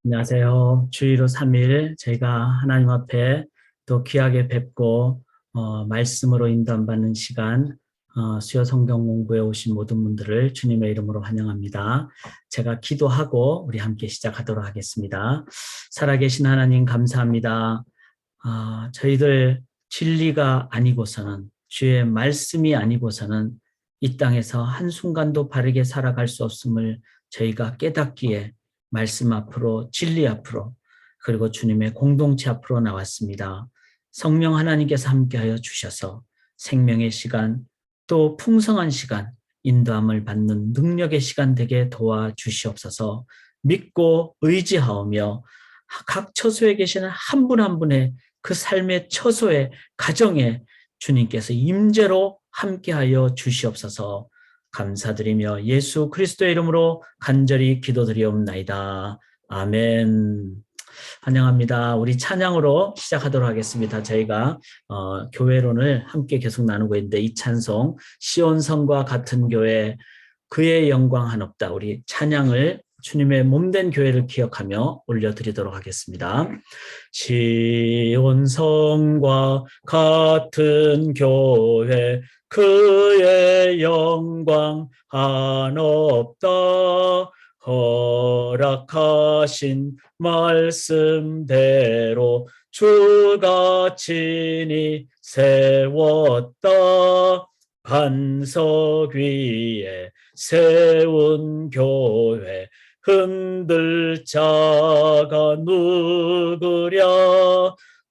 안녕하세요. 주일로 3일 저희가 하나님 앞에 또 귀하게 뵙고 말씀으로 인도받는 시간 수요 성경 공부에 오신 모든 분들을 주님의 이름으로 환영합니다. 제가 기도하고 우리 함께 시작하도록 하겠습니다. 살아계신 하나님 감사합니다. 저희들 진리가 아니고서는 주의 말씀이 아니고서는 이 땅에서 한순간도 바르게 살아갈 수 없음을 저희가 깨닫기에 말씀 앞으로 진리 앞으로 그리고 주님의 공동체 앞으로 나왔습니다. 성령 하나님께서 함께하여 주셔서 생명의 시간 또 풍성한 시간 인도함을 받는 능력의 시간 되게 도와주시옵소서. 믿고 의지하오며 각 처소에 계시는 한 분 한 분의 그 삶의 처소에 가정에 주님께서 임재로 함께하여 주시옵소서. 감사드리며 예수 그리스도의 이름으로 간절히 기도드리옵나이다. 아멘. 환영합니다. 우리 찬양으로 시작하도록 하겠습니다. 저희가 교회론을 함께 계속 나누고 있는데 이 찬송 시온성과 같은 교회 그의 영광 한없다. 우리 찬양을 주님의 몸된 교회를 기억하며 올려드리도록 하겠습니다. 시온성과 같은 교회 그의 영광 한없다. 허락하신 말씀대로 주가 친히 세웠다. 반석 위에 세운 교회 흔들 자가 누구랴.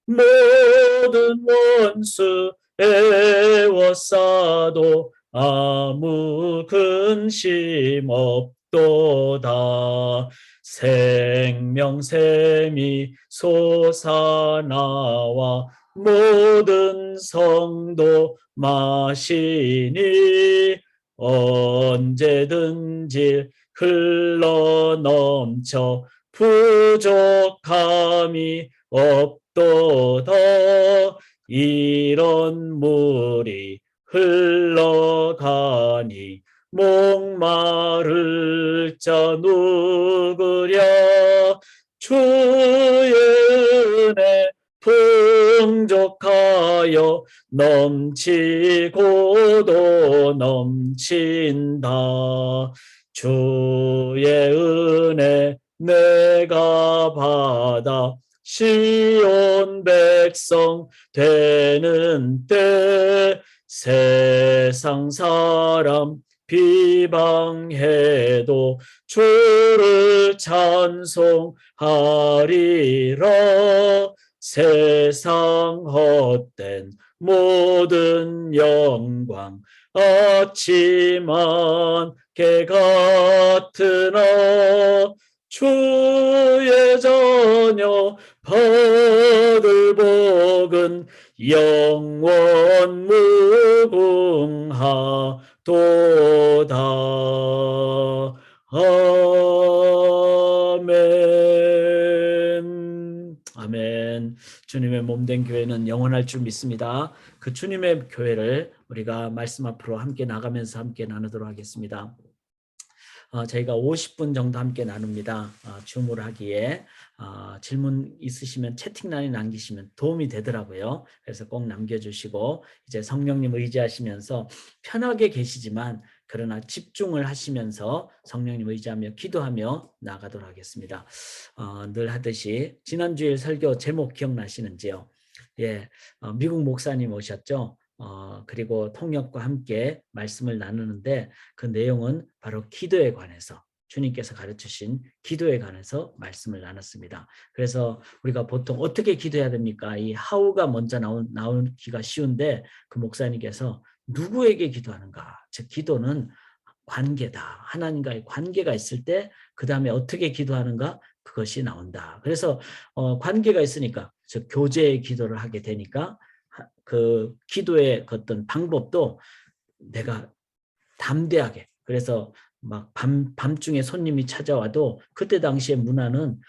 모든 원수 애워싸도 아무 근심 없도다. 생명샘이 솟아나와 모든 성도 마시니 언제든지 흘러넘쳐 부족함이 없도다. 이런 물이 흘러가니 목마를 자 누구랴. 주의 은혜 풍족하여 넘치고도 넘친다. 주의 은혜 내가 받아 시온 백성 되는 때 세상 사람 비방해도 주를 찬송하리라. 세상 헛된 모든 영광 아침 안개 같으나 주의 자녀 받을 복은 영원 무궁하도다. 아멘. 아멘. 주님의 몸된 교회는 영원할 줄 믿습니다. 그 주님의 교회를 우리가 말씀 앞으로 함께 나가면서 함께 나누도록 하겠습니다. 저희가 50분 정도 함께 나눕니다. 줌으로 하기에 질문 있으시면 채팅란에 남기시면 도움이 되더라고요. 그래서 꼭 남겨주시고 이제 성령님 의지하시면서 편하게 계시지만 그러나 집중을 하시면서 성령님 의지하며 기도하며 나가도록 하겠습니다. 늘 하듯이 지난주에 설교 제목 기억나시는지요? 예, 미국 목사님 오셨죠? 그리고 통역과 함께 말씀을 나누는데 그 내용은 바로 기도에 관해서 주님께서 가르치신 기도에 관해서 말씀을 나눴습니다. 그래서 우리가 보통 어떻게 기도해야 됩니까? 이 how가 먼저 나오기가 쉬운데 그 목사님께서 누구에게 기도하는가? 즉 기도는 관계다. 하나님과의 관계가 있을 때 그 다음에 어떻게 기도하는가? 그것이 나온다. 그래서 관계가 있으니까 즉 교제의 기도를 하게 되니까 그 기도의 어떤 방법도 내가 담대하게 그래서 막 밤중에 손님이 찾아와도 그때 당시의 문화는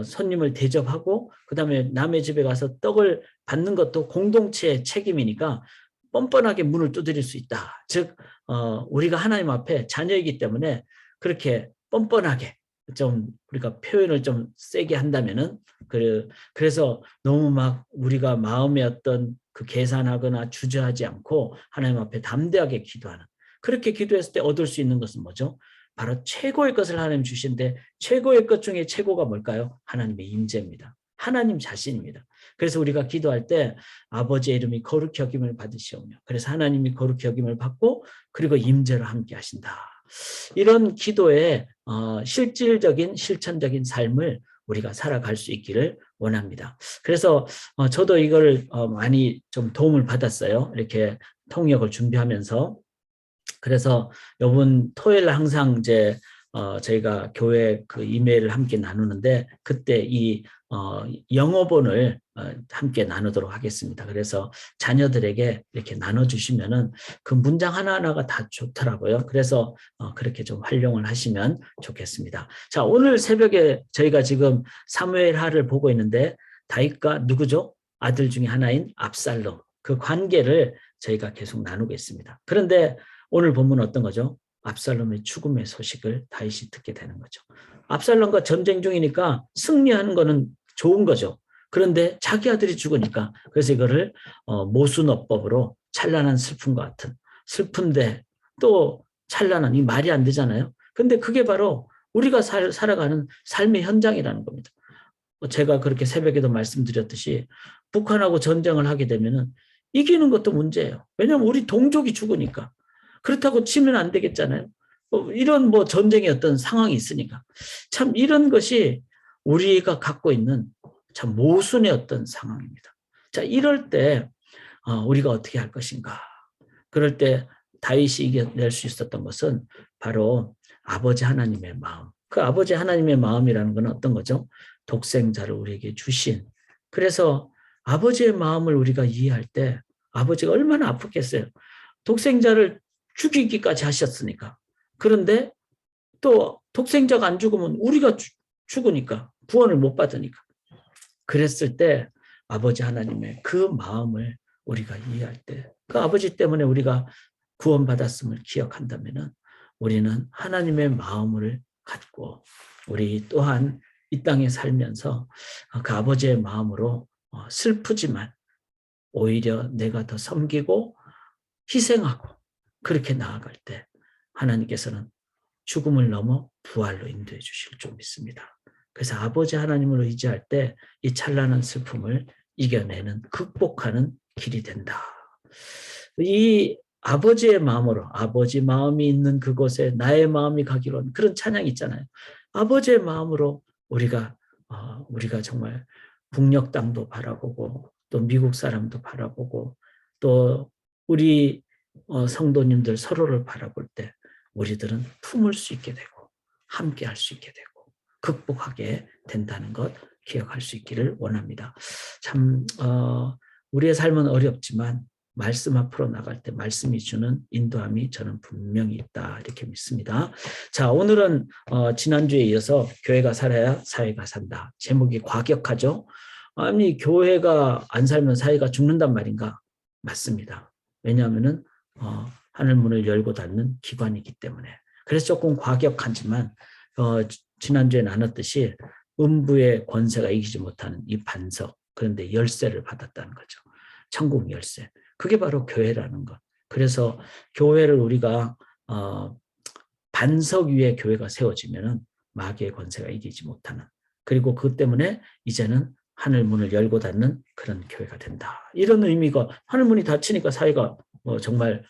손님을 대접하고 그 다음에 남의 집에 가서 떡을 받는 것도 공동체의 책임이니까 뻔뻔하게 문을 두드릴 수 있다. 즉 우리가 하나님 앞에 자녀이기 때문에 그렇게 뻔뻔하게 좀 우리가 표현을 좀 세게 한다면은 그래서 너무 막 우리가 마음의 어떤 그 계산하거나 주저하지 않고 하나님 앞에 담대하게 기도하는, 그렇게 기도했을 때 얻을 수 있는 것은 뭐죠? 바로 최고의 것을 하나님 주신데, 최고의 것 중에 최고가 뭘까요? 하나님의 임재입니다. 하나님 자신입니다. 그래서 우리가 기도할 때 아버지의 이름이 거룩히 여김을 받으시오며, 그래서 하나님이 거룩히 여김을 받고 그리고 임재로 함께 하신다. 이런 기도의 실질적인 실천적인 삶을 우리가 살아갈 수 있기를 원합니다. 그래서 저도 이걸 많이 좀 도움을 받았어요. 이렇게 통역을 준비하면서. 그래서 이번 토요일 항상 이제 저희가 교회 그 이메일을 함께 나누는데, 그때 이 영어본을 함께 나누도록 하겠습니다. 그래서 자녀들에게 이렇게 나눠주시면은 그 문장 하나하나가 다 좋더라고요. 그래서 그렇게 좀 활용을 하시면 좋겠습니다. 자, 오늘 새벽에 저희가 지금 사무엘하를 보고 있는데, 다윗과 누구죠? 아들 중에 하나인 압살롬, 그 관계를 저희가 계속 나누고 있습니다. 그런데 오늘 본문은 어떤 거죠? 압살롬의 죽음의 소식을 다윗이 듣게 되는 거죠. 압살롬과 전쟁 중이니까 승리하는 거는 좋은 거죠. 그런데 자기 아들이 죽으니까, 그래서 이거를 모순어법으로 찬란한 슬픔과 같은, 슬픈데 또 찬란한, 이 말이 안 되잖아요. 근데 그게 바로 우리가 살아가는 삶의 현장이라는 겁니다. 제가 그렇게 새벽에도 말씀드렸듯이 북한하고 전쟁을 하게 되면은 이기는 것도 문제예요. 왜냐하면 우리 동족이 죽으니까. 그렇다고 치면 안 되겠잖아요. 이런 뭐 전쟁의 어떤 상황이 있으니까. 참 이런 것이 우리가 갖고 있는 참 모순의 어떤 상황입니다. 자, 이럴 때 우리가 어떻게 할 것인가. 그럴 때 다윗이 이겨낼 수 있었던 것은 바로 아버지 하나님의 마음. 그 아버지 하나님의 마음이라는 건 어떤 거죠? 독생자를 우리에게 주신. 그래서 아버지의 마음을 우리가 이해할 때 아버지가 얼마나 아팠겠어요. 독생자를 죽이기까지 하셨으니까. 그런데 또 독생자가 안 죽으면 우리가 죽으니까, 구원을 못 받으니까. 그랬을 때 아버지 하나님의 그 마음을 우리가 이해할 때, 그 아버지 때문에 우리가 구원받았음을 기억한다면 우리는 하나님의 마음을 갖고 우리 또한 이 땅에 살면서 그 아버지의 마음으로 슬프지만 오히려 내가 더 섬기고 희생하고 그렇게 나아갈 때 하나님께서는 죽음을 넘어 부활로 인도해 주실 줄 믿습니다. 그래서 아버지 하나님을 의지할 때 이 찬란한 슬픔을 이겨내는, 극복하는 길이 된다. 이 아버지의 마음으로, 아버지 마음이 있는 그곳에 나의 마음이 가기로 하는 그런 찬양이 있잖아요. 아버지의 마음으로 우리가 정말 북녘 땅도 바라보고 또 미국 사람도 바라보고 또 우리 성도님들 서로를 바라볼 때 우리들은 품을 수 있게 되고 함께 할 수 있게 되고 극복하게 된다는 것 기억할 수 있기를 원합니다. 참 우리의 삶은 어렵지만 말씀 앞으로 나갈 때 말씀이 주는 인도함이 저는 분명히 있다, 이렇게 믿습니다. 자, 오늘은 지난주에 이어서 교회가 살아야 사회가 산다. 제목이 과격하죠? 아니, 교회가 안 살면 사회가 죽는단 말인가? 맞습니다. 왜냐하면은 하늘문을 열고 닫는 기관이기 때문에. 그래서 조금 과격하지만 지난주에 나눴듯이 음부의 권세가 이기지 못하는 이 반석, 그런데 열쇠를 받았다는 거죠. 천국 열쇠. 그게 바로 교회라는 것. 그래서 교회를 우리가 반석 위에 교회가 세워지면은 마귀의 권세가 이기지 못하는, 그리고 그 때문에 이제는 하늘 문을 열고 닫는 그런 교회가 된다. 이런 의미가, 하늘 문이 닫히니까 사회가 정말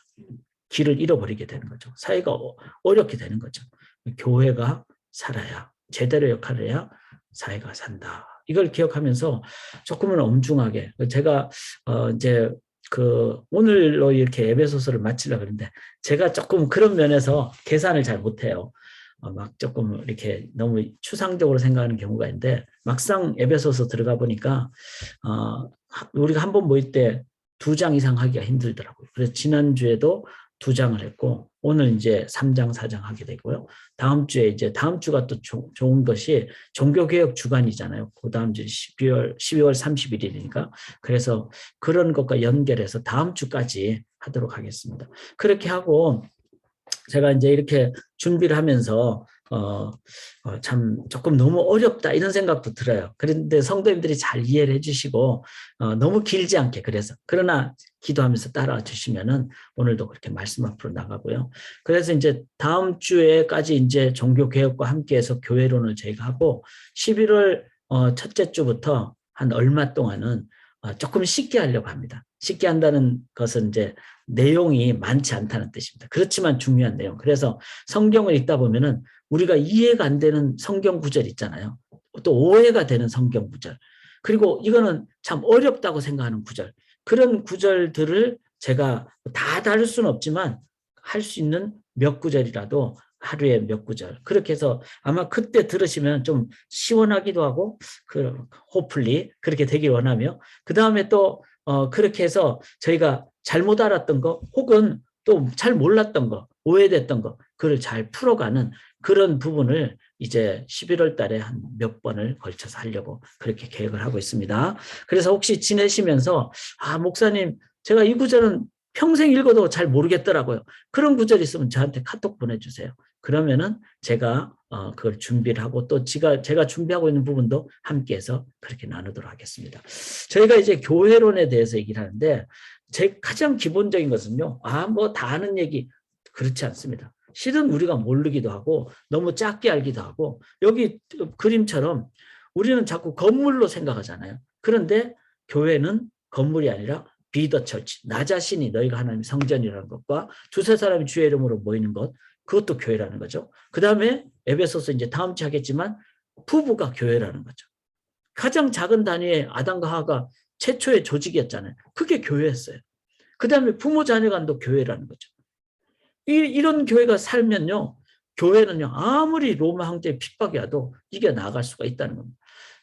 길을 잃어버리게 되는 거죠. 사회가 어렵게 되는 거죠. 교회가 살아야, 제대로 역할을 해야 사회가 산다. 이걸 기억하면서 조금은 엄중하게, 제가 이제 오늘로 이렇게 에베소서를 마치려고 그러는데 제가 조금 그런 면에서 계산을 잘 못해요. 막 조금 이렇게 너무 추상적으로 생각하는 경우가 있는데 막상 에베소서 들어가 보니까 우리가 한 번 모일 때 2장 이상 하기가 힘들더라고요. 그래서 지난주에도 2장을 했고 오늘 이제 3장, 4장 하게 되고요. 다음 주에 이제 다음 주가 또 좋은 것이 종교개혁 주간이잖아요. 그 다음 주 12월 30일이니까. 그래서 그런 것과 연결해서 다음 주까지 하도록 하겠습니다. 그렇게 하고 제가 이제 이렇게 준비를 하면서 참 조금 너무 어렵다 이런 생각도 들어요. 그런데 성도님들이 잘 이해를 해주시고 너무 길지 않게 그래서 그러나 기도하면서 따라와 주시면은 오늘도 그렇게 말씀 앞으로 나가고요. 그래서 이제 다음 주에까지 이제 종교 개혁과 함께해서 교회론을 저희가 하고 11월 첫째 주부터 한 얼마 동안은 조금 쉽게 하려고 합니다. 쉽게 한다는 것은 이제 내용이 많지 않다는 뜻입니다. 그렇지만 중요한 내용. 그래서 성경을 읽다 보면은 우리가 이해가 안 되는 성경 구절 있잖아요. 또 오해가 되는 성경 구절. 그리고 이거는 참 어렵다고 생각하는 구절. 그런 구절들을 제가 다 다룰 수는 없지만 할 수 있는 몇 구절이라도 하루에 몇 구절. 그렇게 해서 아마 그때 들으시면 좀 시원하기도 하고, 호플리 그렇게 되길 원하며, 그 다음에 또, 그렇게 해서 저희가 잘못 알았던 거, 혹은 또 잘 몰랐던 거, 오해됐던 거, 그걸 잘 풀어가는 그런 부분을 이제 11월 달에 한 몇 번을 걸쳐서 하려고 그렇게 계획을 하고 있습니다. 그래서 혹시 지내시면서, 목사님, 제가 이 구절은 평생 읽어도 잘 모르겠더라고요. 그런 구절 있으면 저한테 카톡 보내주세요. 그러면은 제가 그걸 준비를 하고 또 제가 준비하고 있는 부분도 함께해서 그렇게 나누도록 하겠습니다. 저희가 이제 교회론에 대해서 얘기를 하는데 제 가장 기본적인 것은요. 뭐 다 아는 얘기 그렇지 않습니다. 실은 우리가 모르기도 하고 너무 작게 알기도 하고 여기 그림처럼 우리는 자꾸 건물로 생각하잖아요. 그런데 교회는 건물이 아니라 be the church. 나 자신이 너희가 하나님의 성전이라는 것과 두세 사람이 주의 이름으로 모이는 것, 그것도 교회라는 거죠. 그 다음에 에베소서 이제 다음 주에 하겠지만 부부가 교회라는 거죠. 가장 작은 단위의 아담과 하와가 최초의 조직이었잖아요. 그게 교회였어요. 그 다음에 부모 자녀 간도 교회라는 거죠. 이런 교회가 살면요. 교회는요. 아무리 로마 황제의 핍박이 와도 이겨 나갈 수가 있다는 겁니다.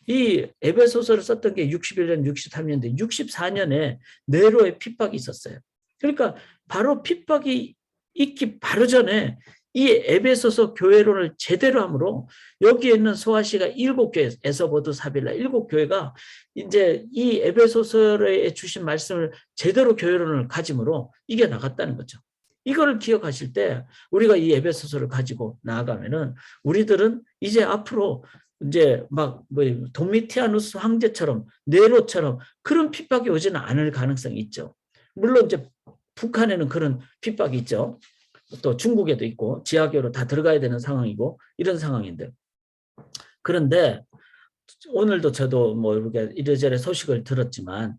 이 에베소서를 썼던 게 61년, 63년인데 64년에 네로의 핍박이 있었어요. 그러니까 바로 핍박이 있기 바로 전에 이 에베소서 교회론을 제대로 함으로 여기에 있는 소아시가 7교회, 에서보드, 사빌라 7교회가 이제 이 에베소서에 주신 말씀을 제대로 교회론을 가짐으로 이겨 나갔다는 거죠. 이거를 기억하실 때 우리가 이 에베소서를 가지고 나아가면은 우리들은 이제 앞으로 이제 막 도미티아누스 황제처럼 네로처럼 그런 핍박이 오지는 않을 가능성이 있죠. 물론 이제 북한에는 그런 핍박이 있죠. 또 중국에도 있고 지하교로 다 들어가야 되는 상황이고 이런 상황인데 그런데 오늘도 저도 뭐 이렇게 이래저래 소식을 들었지만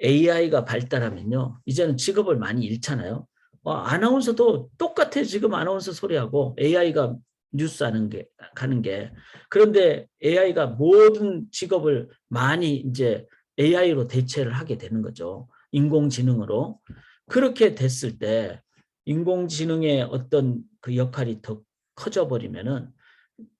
AI가 발달하면요 이제는 직업을 많이 잃잖아요. 아나운서도 똑같아. 지금 아나운서 소리하고 AI가 뉴스 가는 게 그런데 AI가 모든 직업을 많이 이제 AI로 대체를 하게 되는 거죠. 인공지능으로. 그렇게 됐을 때 인공지능의 어떤 그 역할이 더 커져 버리면은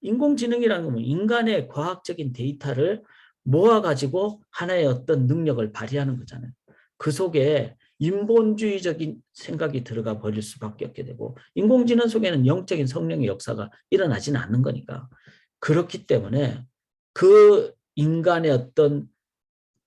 인공지능이라는 건 인간의 과학적인 데이터를 모아가지고 하나의 어떤 능력을 발휘하는 거잖아요. 그 속에 인본주의적인 생각이 들어가 버릴 수밖에 없게 되고 인공지능 속에는 영적인 성령의 역사가 일어나지는 않는 거니까 그렇기 때문에 그 인간의 어떤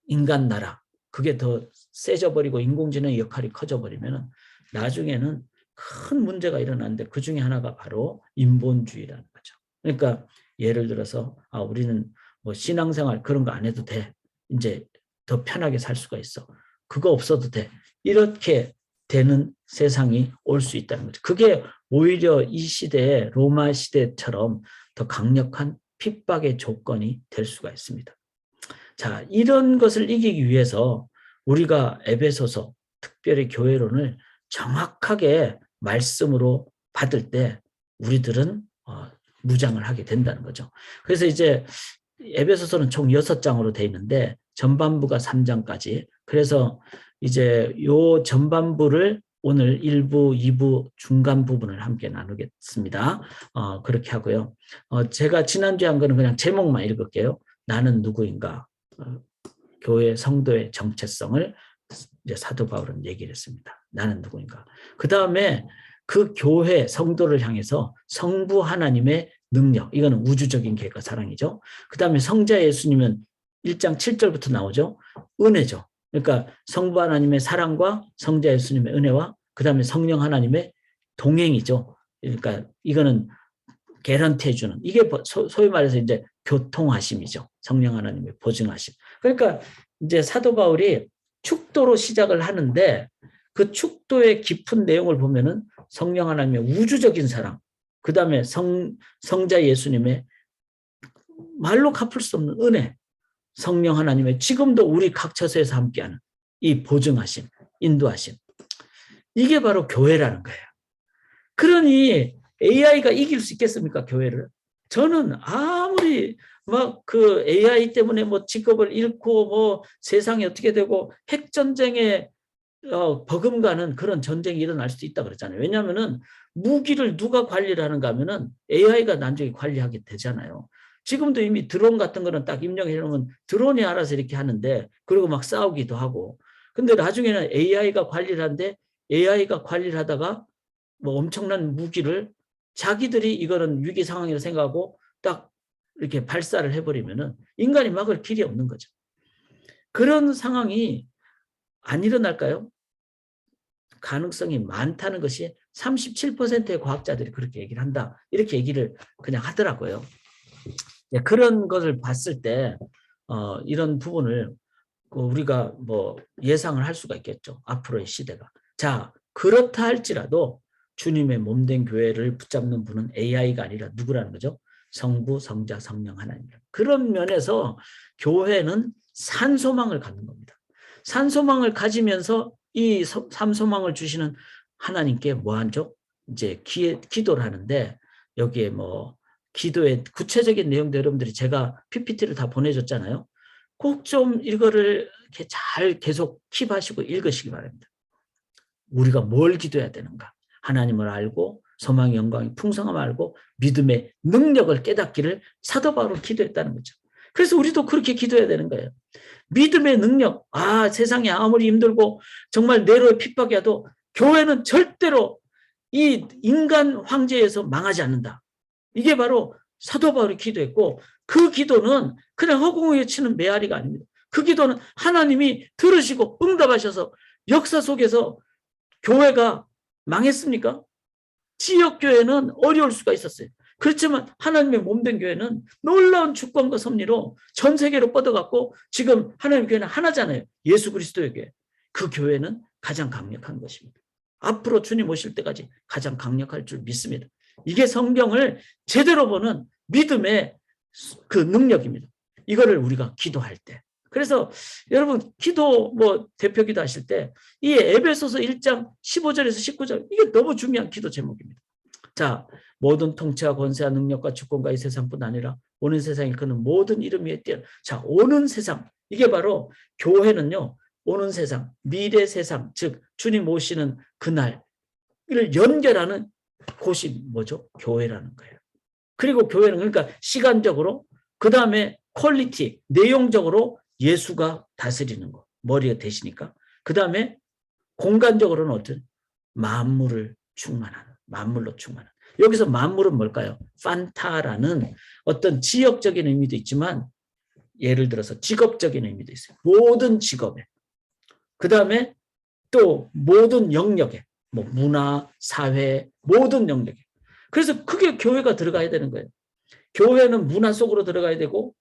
인간 나라 그게 더 세져 버리고 인공지능의 역할이 커져 버리면 나중에는 큰 문제가 일어나는데 그 중에 하나가 바로 인본주의라는 거죠. 그러니까 예를 들어서 우리는 뭐 신앙생활 그런 거 안 해도 돼. 이제 더 편하게 살 수가 있어. 그거 없어도 돼. 이렇게 되는 세상이 올 수 있다는 거죠. 그게 오히려 이 시대에 로마 시대처럼 더 강력한 핍박의 조건이 될 수가 있습니다. 자, 이런 것을 이기기 위해서 우리가 에베소서 특별히 교회론을 정확하게 말씀으로 받을 때 우리들은 무장을 하게 된다는 거죠. 그래서 이제 에베소서는 총 6장으로 되어 있는데 전반부가 3장까지. 그래서 이제 요 전반부를 오늘 1부, 2부 중간 부분을 함께 나누겠습니다. 그렇게 하고요. 제가 지난주에 한 거는 그냥 제목만 읽을게요. 나는 누구인가? 교회 성도의 정체성을 이제 사도 바울은 얘기를 했습니다. 나는 누구인가? 그 다음에 그 교회 성도를 향해서 성부 하나님의 능력, 이거는 우주적인 계획과 사랑이죠. 그 다음에 성자 예수님은 1장 7절부터 나오죠. 은혜죠. 그러니까 성부 하나님의 사랑과 성자 예수님의 은혜와 그 다음에 성령 하나님의 동행이죠. 그러니까 이거는 개런티 해주는, 이게 소위 말해서 이제 교통하심이죠. 성령 하나님의 보증하심. 그러니까 이제 사도 바울이 축도로 시작을 하는데 그 축도의 깊은 내용을 보면은 성령 하나님의 우주적인 사랑, 그 다음에 성자 예수님의 말로 갚을 수 없는 은혜, 성령 하나님의 지금도 우리 각 처소에서 함께하는 이 보증하심, 인도하심, 이게 바로 교회라는 거예요. 그러니 AI가 이길 수 있겠습니까, 교회를? 저는 아무리 막 그 AI 때문에 뭐 직업을 잃고 뭐 세상이 어떻게 되고 핵전쟁에 버금가는 그런 전쟁이 일어날 수도 있다 그랬잖아요. 왜냐하면은 무기를 누가 관리를 하는가 하면은 AI가 나중에 관리하게 되잖아요. 지금도 이미 드론 같은 거는 딱 입력해 놓으면 드론이 알아서 이렇게 하는데, 그리고 막 싸우기도 하고. 근데 나중에는 AI가 관리를 하는데 AI가 관리를 하다가 뭐 엄청난 무기를 자기들이 이거는 위기 상황이라 생각하고 딱 이렇게 발사를 해버리면은 인간이 막을 길이 없는 거죠. 그런 상황이 안 일어날까요? 가능성이 많다는 것이 37%의 과학자들이 그렇게 얘기를 한다. 이렇게 얘기를 그냥 하더라고요. 그런 것을 봤을 때 이런 부분을 우리가 뭐 예상을 할 수가 있겠죠. 앞으로의 시대가. 자, 그렇다 할지라도 주님의 몸된 교회를 붙잡는 분은 AI가 아니라 누구라는 거죠? 성부, 성자, 성령 하나님. 그런 면에서 교회는 산소망을 갖는 겁니다. 산소망을 가지면서 이 산소망을 주시는 하나님께 뭐 하죠? 이제 기도를 하는데, 여기에 뭐 기도의 구체적인 내용도 여러분들이 제가 PPT를 다 보내줬잖아요. 꼭 좀 이거를 이렇게 잘 계속 킵하시고 읽으시기 바랍니다. 우리가 뭘 기도해야 되는가? 하나님을 알고 소망의 영광이 풍성함을 알고 믿음의 능력을 깨닫기를 사도 바울은 기도했다는 거죠. 그래서 우리도 그렇게 기도해야 되는 거예요. 믿음의 능력, 세상이 아무리 힘들고 정말 내로의 핍박이 와도 교회는 절대로 이 인간 황제에서 망하지 않는다. 이게 바로 사도 바울이 기도했고, 그 기도는 그냥 허공에 치는 메아리가 아닙니다. 그 기도는 하나님이 들으시고 응답하셔서 역사 속에서 교회가 망했습니까? 지역교회는 어려울 수가 있었어요. 그렇지만 하나님의 몸된 교회는 놀라운 주권과 섭리로 전 세계로 뻗어갔고, 지금 하나님의 교회는 하나잖아요. 예수 그리스도의 교회. 그 교회는 가장 강력한 것입니다. 앞으로 주님 오실 때까지 가장 강력할 줄 믿습니다. 이게 성경을 제대로 보는 믿음의 그 능력입니다. 이거를 우리가 기도할 때. 그래서 여러분 기도 뭐 대표 기도 하실 때 이 에베소서 1장 15절에서 19절, 이게 너무 중요한 기도 제목입니다. 자, 모든 통치와 권세와 능력과 주권과 이 세상뿐 아니라 오는 세상에 그는 모든 이름 위에 뛰어. 자, 오는 세상, 이게 바로 교회는요, 오는 세상, 미래 세상, 즉 주님 오시는 그날을 연결하는 곳이 뭐죠? 교회라는 거예요. 그리고 교회는 그러니까 시간적으로, 그 다음에 퀄리티, 내용적으로 예수가 다스리는 거, 머리가 되시니까. 그 다음에 공간적으로는 어떤 만물을 충만하는, 만물로 충만한. 여기서 만물은 뭘까요? 판타라는 어떤 지역적인 의미도 있지만 예를 들어서 직업적인 의미도 있어요. 모든 직업에. 그 다음에 또 모든 영역에, 뭐 문화, 사회, 모든 영역에. 그래서 그게 교회가 들어가야 되는 거예요. 교회는 문화 속으로 들어가야 되고,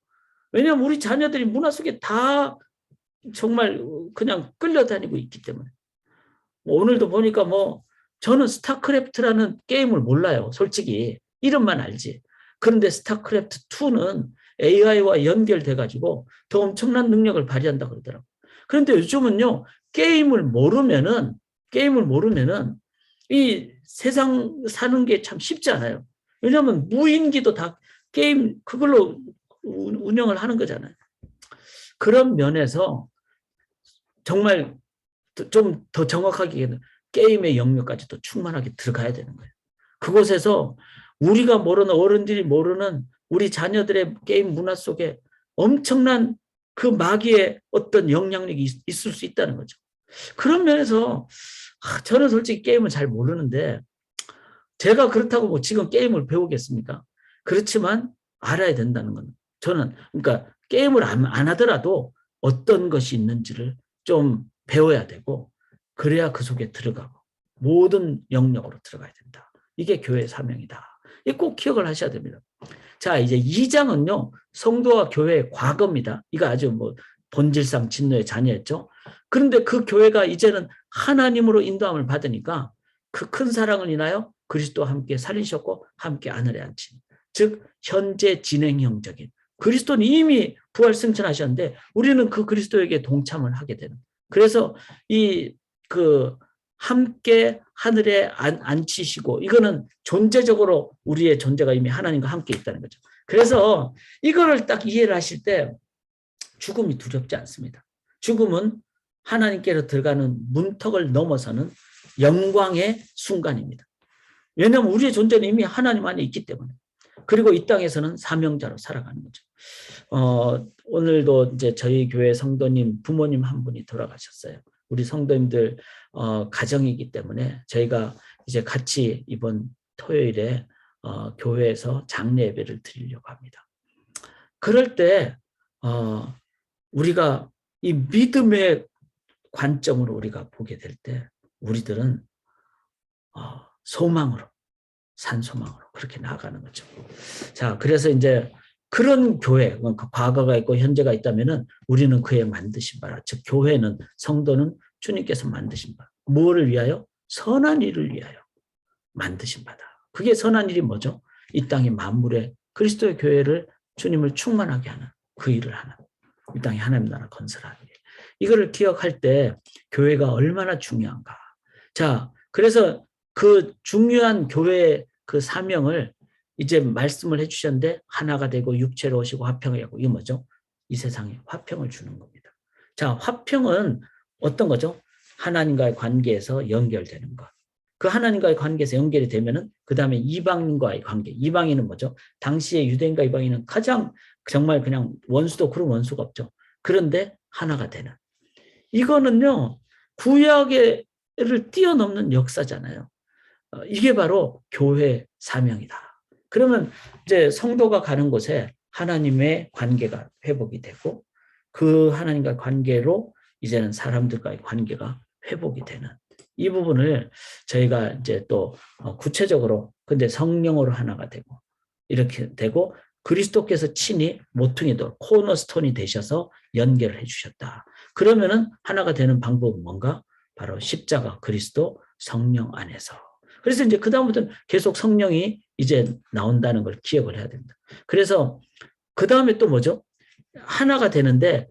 왜냐하면 우리 자녀들이 문화 속에 다 정말 그냥 끌려다니고 있기 때문에. 오늘도 보니까 뭐 저는 스타크래프트라는 게임을 몰라요. 솔직히 이름만 알지. 그런데 스타크래프트 2는 AI와 연결돼가지고 더 엄청난 능력을 발휘한다 그러더라고요. 그런데 요즘은요, 게임을 모르면은 이 세상 사는 게 참 쉽지 않아요. 왜냐하면 무인기도 다 게임 그걸로 운영을 하는 거잖아요. 그런 면에서 정말 좀 더 정확하게 얘기하면 게임의 영역까지도 충만하게 들어가야 되는 거예요. 그곳에서 우리가 모르는, 어른들이 모르는 우리 자녀들의 게임 문화 속에 엄청난 그 마귀의 어떤 영향력이 있을 수 있다는 거죠. 그런 면에서 저는 솔직히 게임을 잘 모르는데, 제가 그렇다고 뭐 지금 게임을 배우겠습니까? 그렇지만 알아야 된다는 건, 저는 그러니까 게임을 안 하더라도 어떤 것이 있는지를 좀 배워야 되고, 그래야 그 속에 들어가고 모든 영역으로 들어가야 된다. 이게 교회의 사명이다. 이 꼭 기억을 하셔야 됩니다. 자, 이제 2장은요, 성도와 교회의 과거입니다. 이거 아주 뭐 본질상 진노의 자녀였죠. 그런데 그 교회가 이제는 하나님으로 인도함을 받으니까 그 큰 사랑을 인하여 그리스도와 함께 살리셨고 함께 하늘에 앉힌, 즉 현재 진행형적인, 그리스도는 이미 부활 승천하셨는데 우리는 그 그리스도에게 동참을 하게 되는, 그래서 이 그 함께 하늘에 앉히시고, 이거는 존재적으로 우리의 존재가 이미 하나님과 함께 있다는 거죠. 그래서 이거를 딱 이해를 하실 때 죽음이 두렵지 않습니다. 죽음은 하나님께로 들어가는 문턱을 넘어서는 영광의 순간입니다. 왜냐하면 우리의 존재는 이미 하나님 안에 있기 때문에. 그리고 이 땅에서는 사명자로 살아가는 거죠. 오늘도 이제 저희 교회 성도님 부모님 한 분이 돌아가셨어요. 우리 성도님들 가정이기 때문에 저희가 이제 같이 이번 토요일에 교회에서 장례 예배를 드리려고 합니다. 그럴 때 우리가 이 믿음의 관점으로 우리가 보게 될 때 우리들은 소망으로, 산소망으로 그렇게 나아가는 거죠. 자, 그래서 이제 그런 교회, 과거가 있고 현재가 있다면은 우리는 그에 만드신 바라, 즉 교회는, 성도는 주님께서 만드신 바, 무엇을 위하여? 선한 일을 위하여 만드신 바다. 그게 선한 일이 뭐죠? 이 땅의 만물에 그리스도의 교회를, 주님을 충만하게 하는 그 일을 하는, 이 땅에 하나님 나라 건설하는 일. 이거를 기억할 때 교회가 얼마나 중요한가. 자, 그래서 그 중요한 교회의 그 사명을 이제 말씀을 해주셨는데, 하나가 되고 육체로 오시고 화평을 하고, 이게 뭐죠? 이 세상에 화평을 주는 겁니다. 자, 화평은 어떤 거죠? 하나님과의 관계에서 연결되는 것. 그 하나님과의 관계에서 연결이 되면은 그 다음에 이방인과의 관계. 이방인은 뭐죠? 당시에 유대인과 이방인은 가장 정말 그냥 원수도 그런 원수가 없죠. 그런데 하나가 되는. 이거는요, 구약을 뛰어넘는 역사잖아요. 이게 바로 교회 사명이다. 그러면 이제 성도가 가는 곳에 하나님의 관계가 회복이 되고, 그 하나님과 관계로 이제는 사람들과의 관계가 회복이 되는 이 부분을 저희가 이제 또 구체적으로, 근데 성령으로 하나가 되고 이렇게 되고, 그리스도께서 친히 모퉁이 돌, 코너스톤이 되셔서 연결을 해주셨다. 그러면은 하나가 되는 방법은 뭔가? 바로 십자가, 그리스도, 성령 안에서. 그래서 이제 그다음부터는 계속 성령이 이제 나온다는 걸 기억을 해야 됩니다. 그래서 그 다음에 또 뭐죠? 하나가 되는데,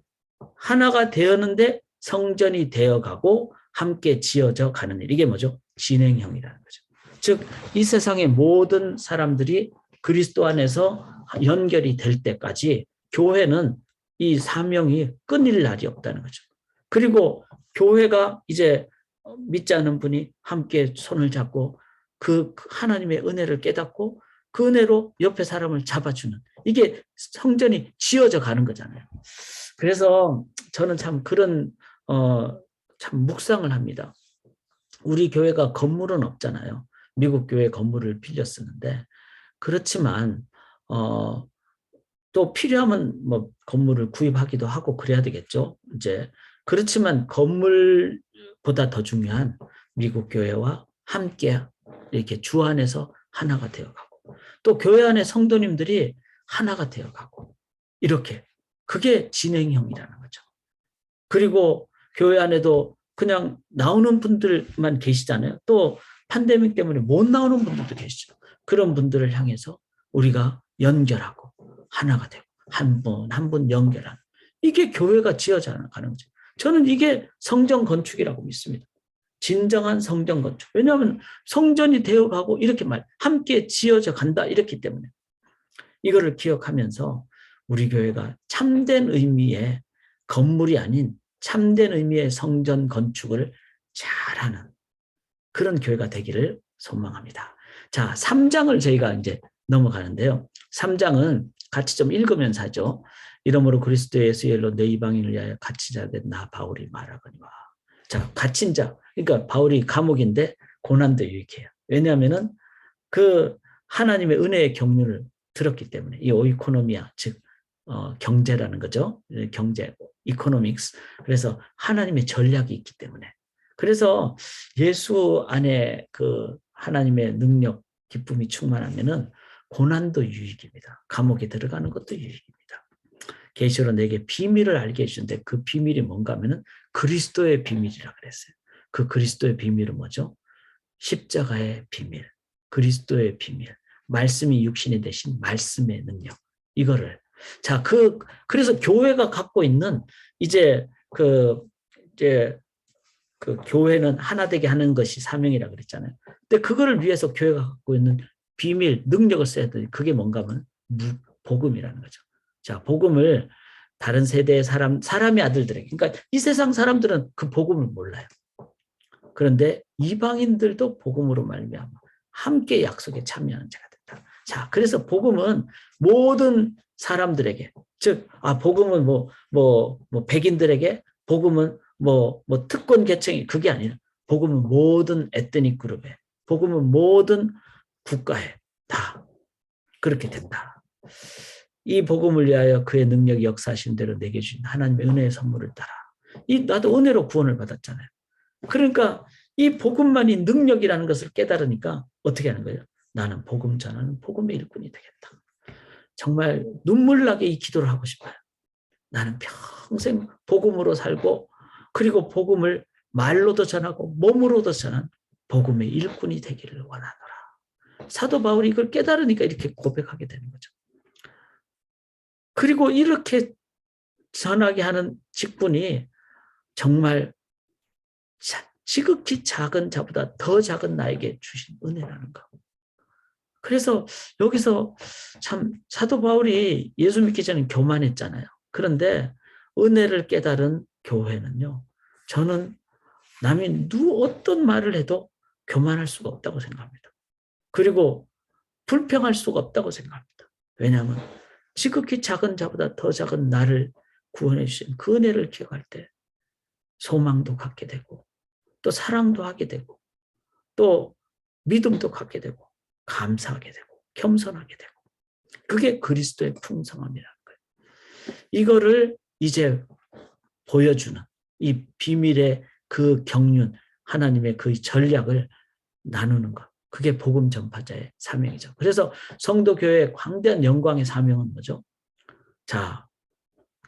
하나가 되었는데 성전이 되어가고 함께 지어져 가는 일. 이게 뭐죠? 진행형이라는 거죠. 즉, 이 세상의 모든 사람들이 그리스도 안에서 연결이 될 때까지 교회는 이 사명이 끊일 날이 없다는 거죠. 그리고 교회가 이제 믿지 않는 분이 함께 손을 잡고 그 하나님의 은혜를 깨닫고 그 은혜로 옆에 사람을 잡아주는, 이게 성전이 지어져 가는 거잖아요. 그래서 저는 참 그런 참 묵상을 합니다. 우리 교회가 건물은 없잖아요. 미국 교회 건물을 빌려 쓰는데, 그렇지만 또 필요하면 뭐 건물을 구입하기도 하고 그래야 되겠죠. 이제 그렇지만 건물보다 더 중요한 미국 교회와 함께 이렇게 주 안에서 하나가 되어가고, 또 교회 안에 성도님들이 하나가 되어가고, 이렇게, 그게 진행형이라는 거죠. 그리고 교회 안에도 그냥 나오는 분들만 계시잖아요. 또 팬데믹 때문에 못 나오는 분들도 계시죠. 그런 분들을 향해서 우리가 연결하고 하나가 되고 한 분 한 분 연결하는, 이게 교회가 지어져 가는 거죠. 저는 이게 성전 건축이라고 믿습니다. 진정한 성전 건축. 왜냐하면 성전이 되어가고 이렇게 함께 지어져 간다, 이렇기 때문에 이거를 기억하면서 우리 교회가 참된 의미의 건물이 아닌 참된 의미의 성전 건축을 잘하는 그런 교회가 되기를 소망합니다. 자, 3장을 저희가 이제 넘어가는데요. 3장은 같이 좀 읽으면서 하죠. 이러므로 그리스도 예수의 일로 내 이방인을 위하여 갇힌 된 나 바울이 말하거니와. 자, 갇힌 자. 그러니까 바울이 감옥인데 고난도 유익해요. 왜냐하면은 그 하나님의 은혜의 경륜을 들었기 때문에, 이 오이코노미아, 즉 경제라는 거죠. 경제, 이코노믹스. 그래서 하나님의 전략이 있기 때문에. 그래서 예수 안에 그 하나님의 능력, 기쁨이 충만하면은 고난도 유익입니다. 감옥에 들어가는 것도 유익입니다. 계시로 내게 비밀을 알게 해주는데 그 비밀이 뭔가 하면은 그리스도의 비밀이라 그랬어요. 그 그리스도의 비밀은 뭐죠? 십자가의 비밀, 그리스도의 비밀, 말씀이 육신이 되신 말씀의 능력. 이거를 자, 그래서 교회가 갖고 있는 이제 그 교회는 하나 되게 하는 것이 사명이라 그랬잖아요. 근데 그거를 위해서 교회가 갖고 있는 비밀, 능력을 써야 되니 그게 뭔가 하면 복음이라는 거죠. 자, 복음을 다른 세대의 사람의 아들들에게, 그러니까 이 세상 사람들은 그 복음을 몰라요. 그런데 이방인들도 복음으로 말미암아 함께 약속에 참여하는 자가 된다. 자, 그래서 복음은 모든 사람들에게, 즉, 복음은 백인들에게, 복음은 특권 계층이 그게 아니라 복음은 모든 에트닉 그룹에, 복음은 모든 국가에 다 그렇게 된다. 이 복음을 위하여 그의 능력이 역사하신 대로 내게 주신 하나님의 은혜의 선물을 따라. 나도 은혜로 구원을 받았잖아요. 그러니까 이 복음만이 능력이라는 것을 깨달으니까 어떻게 하는 거예요? 나는 복음 전하는 복음의 일꾼이 되겠다. 정말 눈물 나게 이 기도를 하고 싶어요. 나는 평생 복음으로 살고 그리고 복음을 말로도 전하고 몸으로도 전한 복음의 일꾼이 되기를 원하노라. 사도 바울이 이걸 깨달으니까 이렇게 고백하게 되는 거죠. 그리고 이렇게 전하게 하는 직분이 정말 지극히 작은 자보다 더 작은 나에게 주신 은혜라는 거. 그래서 여기서 참 사도 바울이 예수 믿기 전에 교만했잖아요. 그런데 은혜를 깨달은 교회는요, 저는 남이 어떤 말을 해도 교만할 수가 없다고 생각합니다. 그리고 불평할 수가 없다고 생각합니다. 왜냐하면 지극히 작은 자보다 더 작은 나를 구원해 주신 그 은혜를 기억할 때 소망도 갖게 되고 또 사랑도 하게 되고 또 믿음도 갖게 되고 감사하게 되고 겸손하게 되고 그게 그리스도의 풍성함이라는 거예요. 이거를 이제 보여주는 이 비밀의 그 경륜, 하나님의 그 전략을 나누는 것. 그게 복음 전파자의 사명이죠. 그래서 성도교회의 광대한 영광의 사명은 뭐죠? 자,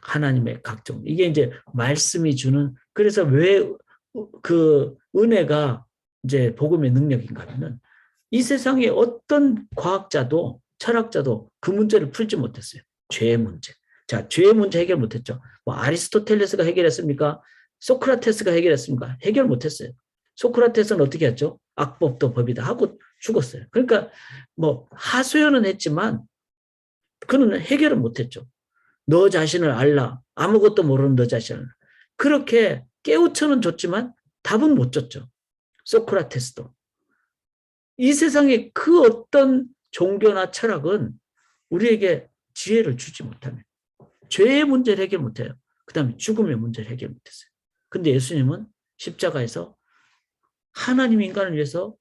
하나님의 각종. 이게 이제 말씀이 주는, 그래서 왜 그 은혜가 이제 복음의 능력인가 하면은 이 세상에 어떤 과학자도 철학자도 그 문제를 풀지 못했어요. 죄의 문제. 자, 죄의 문제 해결 못했죠. 아리스토텔레스가 해결했습니까? 소크라테스가 해결했습니까? 해결 못했어요. 소크라테스는 어떻게 했죠? 악법도 법이다 하고 죽었어요. 그러니까 하소연은 했지만 그는 해결을 못했죠. 너 자신을 알라. 아무것도 모르는 너 자신을. 그렇게 깨우쳐는 줬지만 답은 못 줬죠. 소크라테스도. 이 세상에 그 어떤 종교나 철학은 우리에게 지혜를 주지 못하면 죄의 문제를 해결 못해요. 그 다음에 죽음의 문제를 해결 못했어요. 근데 예수님은 십자가에서 하나님 인간을 위해서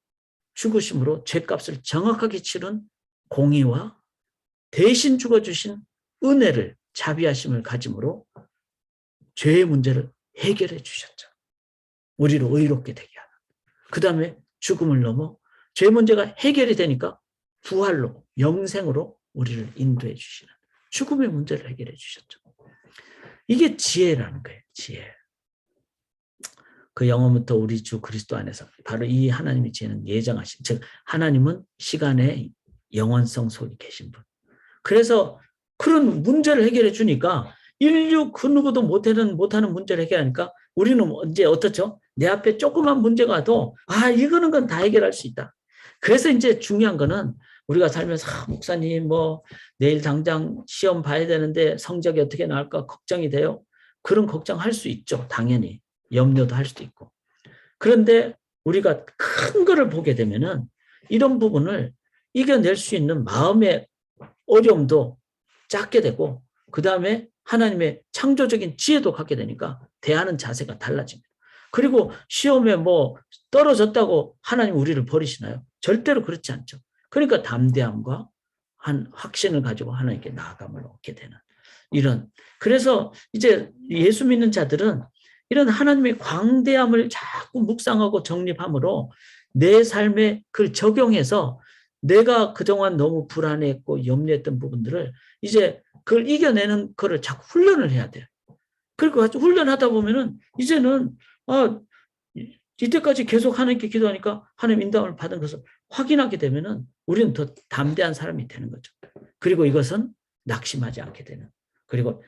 죽으심으로 죄값을 정확하게 치른 공의와 대신 죽어주신 은혜를 자비하심을 가짐으로 죄의 문제를 해결해 주셨죠. 우리를 의롭게 되게 하는. 그 다음에 죽음을 넘어 죄 문제가 해결이 되니까 부활로 영생으로 우리를 인도해 주시는 죽음의 문제를 해결해 주셨죠. 이게 지혜라는 거예요. 지혜. 그 영원부터 우리 주 그리스도 안에서 바로 이 하나님의 지혜는 예정하신, 즉 하나님은 시간의 영원성 속에 계신 분. 그래서 그런 문제를 해결해 주니까 인류 그 누구도 못하는 문제를 해결하니까 우리는 이제 어떻죠? 내 앞에 조그만 문제가 와도 이거는 건 다 해결할 수 있다. 그래서 이제 중요한 거는 우리가 살면서 목사님 내일 당장 시험 봐야 되는데 성적이 어떻게 나올까 걱정이 돼요. 그런 걱정할 수 있죠. 당연히. 염려도 할 수도 있고. 그런데 우리가 큰 거를 보게 되면은 이런 부분을 이겨낼 수 있는 마음의 어려움도 작게 되고 그 다음에 하나님의 창조적인 지혜도 갖게 되니까 대하는 자세가 달라집니다. 그리고 시험에 떨어졌다고 하나님 우리를 버리시나요? 절대로 그렇지 않죠. 그러니까 담대함과 확신을 가지고 하나님께 나아감을 얻게 되는 이런. 그래서 이제 예수 믿는 자들은 이런 하나님의 광대함을 자꾸 묵상하고 정립함으로 내 삶에 그걸 적용해서 내가 그동안 너무 불안했고 염려했던 부분들을 이제 그걸 이겨내는 거를 자꾸 훈련을 해야 돼요. 그리고 훈련하다 보면은 이제는 이때까지 계속 하나님께 기도하니까 하나님 인도함을 받은 것을 확인하게 되면은 우리는 더 담대한 사람이 되는 거죠. 그리고 이것은 낙심하지 않게 되는. 그리고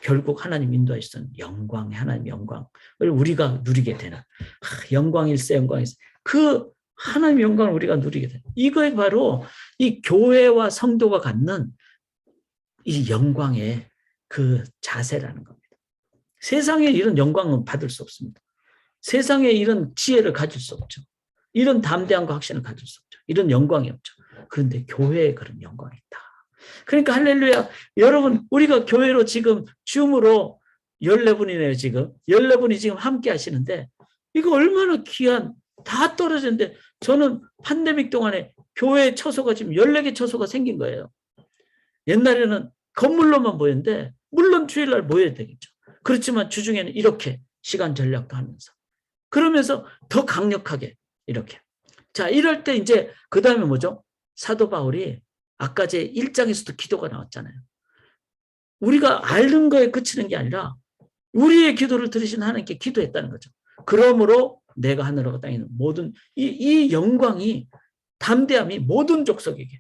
결국 하나님 인도하시던 영광의 하나님 영광을 우리가 누리게 되는 영광일세 영광일세 그 하나님 영광을 우리가 누리게 되는 이거에 바로 이 교회와 성도가 갖는 이 영광의 그 자세라는 겁니다. 세상에 이런 영광은 받을 수 없습니다. 세상에 이런 지혜를 가질 수 없죠. 이런 담대함과 확신을 가질 수 없죠. 이런 영광이 없죠. 그런데 교회에 그런 영광이 있다. 그러니까 할렐루야. 여러분 우리가 교회로 지금 줌으로 14분이네요. 지금 14분이 지금 함께 하시는데 이거 얼마나 귀한 다 떨어졌는데 저는 팬데믹 동안에 교회 처소가 지금 14개 처소가 생긴 거예요. 옛날에는 건물로만 모였는데 물론 주일날 모여야 되겠죠. 그렇지만 주중에는 이렇게 시간 전략도 하면서 그러면서 더 강력하게 이렇게. 자, 이럴 때 이제 그 다음에 뭐죠? 사도 바울이 아까 제 1장에서도 기도가 나왔잖아요. 우리가 앓는 거에 그치는 게 아니라 우리의 기도를 들으신 하나님께 기도했다는 거죠. 그러므로 내가 하늘과 땅에 있는 모든 이 영광이 담대함이 모든 족속에게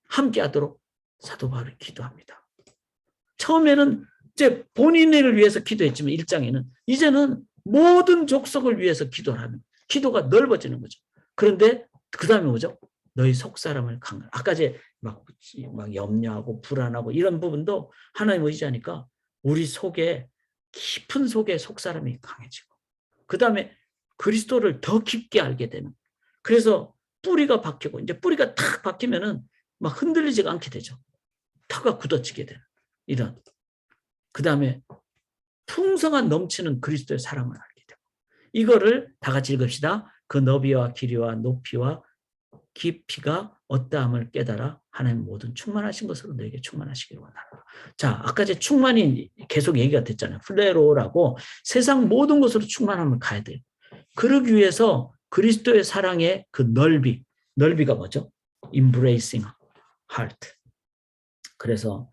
함께하도록 사도 바울이 기도합니다. 처음에는 이제 본인을 위해서 기도했지만 1장에는 이제는 모든 족속을 위해서 기도를 하는 기도가 넓어지는 거죠. 그런데 그 다음에 뭐죠? 너희 속사람을 강한 아까 이제 막 염려하고 불안하고 이런 부분도 하나님 의지하니까 우리 속에 깊은 속에 속사람이 강해지고 그 다음에 그리스도를 더 깊게 알게 되는 그래서 뿌리가 박히고 이제 뿌리가 탁 박히면은 막 흔들리지가 않게 되죠. 터가 굳어지게 되는 이런 그 다음에 풍성한 넘치는 그리스도의 사랑을 알게 되고 이거를 다 같이 읽읍시다. 그 너비와 길이와 높이와 깊이가 어떠함을 깨달아 하나님 모든 충만하신 것으로 너에게 충만하시기를 원하노라. 자, 아까 제 충만이 계속 얘기가 됐잖아요. 플레로라고 세상 모든 것으로 충만함을 가야 돼요. 그러기 위해서 그리스도의 사랑의 그 넓이가 뭐죠? Embracing heart. 그래서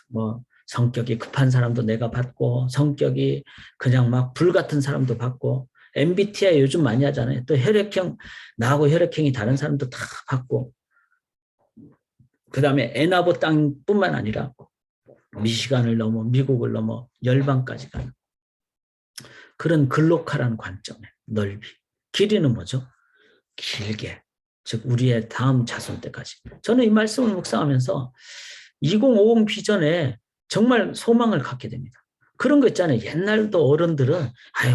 뭐 성격이 급한 사람도 내가 받고 성격이 그냥 막 불같은 사람도 받고 MBTI 요즘 많이 하잖아요. 또 혈액형 나하고 혈액형이 다른 사람도 다 받고 그 다음에 애나보 땅뿐만 아니라 미시간을 넘어 미국을 넘어 열방까지 가는 그런 글로컬한 관점의 넓이. 길이는 뭐죠? 길게 즉 우리의 다음 자손 때까지. 저는 이 말씀을 묵상하면서 2050 비전에 정말 소망을 갖게 됩니다. 그런 거 있잖아요. 옛날도 어른들은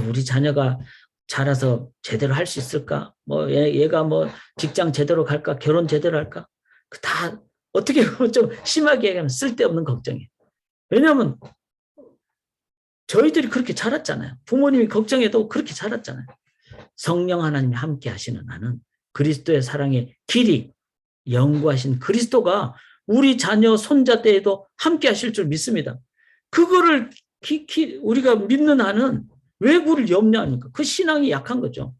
우리 자녀가 자라서 제대로 할 수 있을까? 뭐 얘가 뭐 직장 제대로 갈까? 결혼 제대로 할까? 다 어떻게 보면 좀 심하게 얘기하면 쓸데없는 걱정이에요. 왜냐하면 저희들이 그렇게 자랐잖아요. 부모님이 걱정해도 그렇게 자랐잖아요. 성령 하나님이 함께 하시는 나는 그리스도의 사랑의 길이 연구하신 그리스도가 우리 자녀 손자 때에도 함께 하실 줄 믿습니다. 그거를 우리가 믿는 한은 왜 그를 염려합니까? 그 신앙이 약한 거죠.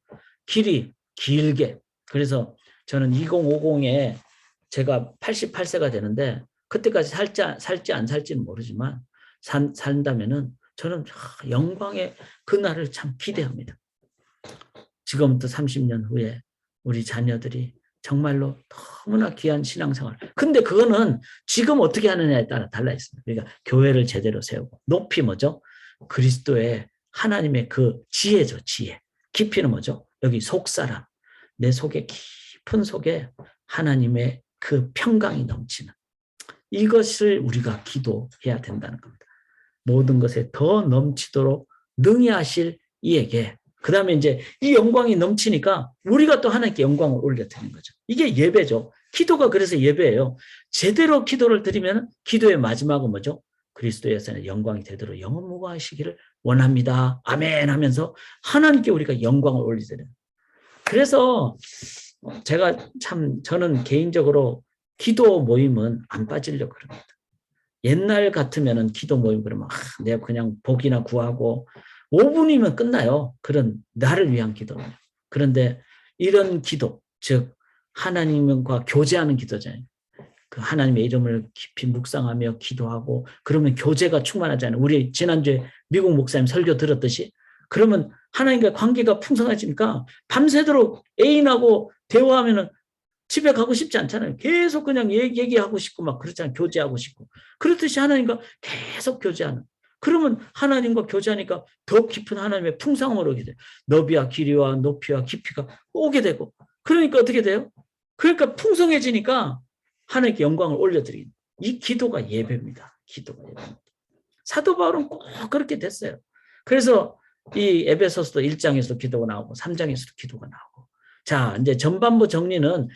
길이 길게. 그래서 저는 2050에 제가 88세가 되는데 그때까지 살지 안 살지는 모르지만 산다면은 저는 영광의 그날을 참 기대합니다. 지금부터 30년 후에 우리 자녀들이 정말로 너무나 귀한 신앙생활. 근데 그거는 지금 어떻게 하느냐에 따라 달라 있습니다. 그러니까 교회를 제대로 세우고 높이 뭐죠? 그리스도의 하나님의 그 지혜죠. 지혜. 깊이는 뭐죠? 여기 속사람. 내 속에 깊은 속에 하나님의 그 평강이 넘치는 이것을 우리가 기도해야 된다는 겁니다. 모든 것에 더 넘치도록 능히 하실 이에게 그 다음에 이제 이 영광이 넘치니까 우리가 또 하나님께 영광을 올려드리는 거죠. 이게 예배죠. 기도가 그래서 예배예요. 제대로 기도를 드리면 기도의 마지막은 뭐죠? 그리스도의 영광이 되도록 영원무궁하시기를 원합니다. 아멘 하면서 하나님께 우리가 영광을 올리잖아요. 그래서 제가 저는 개인적으로 기도 모임은 안 빠지려고 그럽니다. 옛날 같으면은 기도 모임 그러면 내가 그냥 복이나 구하고 5분이면 끝나요. 그런 나를 위한 기도는. 그런데 이런 기도, 즉 하나님과 교제하는 기도잖아요. 그 하나님의 이름을 깊이 묵상하며 기도하고 그러면 교제가 충만하잖아요. 우리 지난주에 미국 목사님 설교 들었듯이 그러면 하나님과 관계가 풍성해지니까 밤새도록 애인하고 대화하면은 집에 가고 싶지 않잖아요. 계속 그냥 얘기하고 싶고 막 그렇잖아요. 교제하고 싶고. 그렇듯이 하나님과 계속 교제하는. 그러면 하나님과 교제하니까 더 깊은 하나님의 풍성함을 오게 돼요. 너비와 길이와 높이와 깊이가 오게 되고. 그러니까 어떻게 돼요? 그러니까 풍성해지니까 하나님께 영광을 올려드리는 이 기도가 예배입니다. 기도가 예배입니다. 사도 바울은 꼭 그렇게 됐어요. 그래서 이 에베소서도 1장에서도 기도가 나오고 3장에서도 기도가 나오고. 자, 이제 전반부 정리는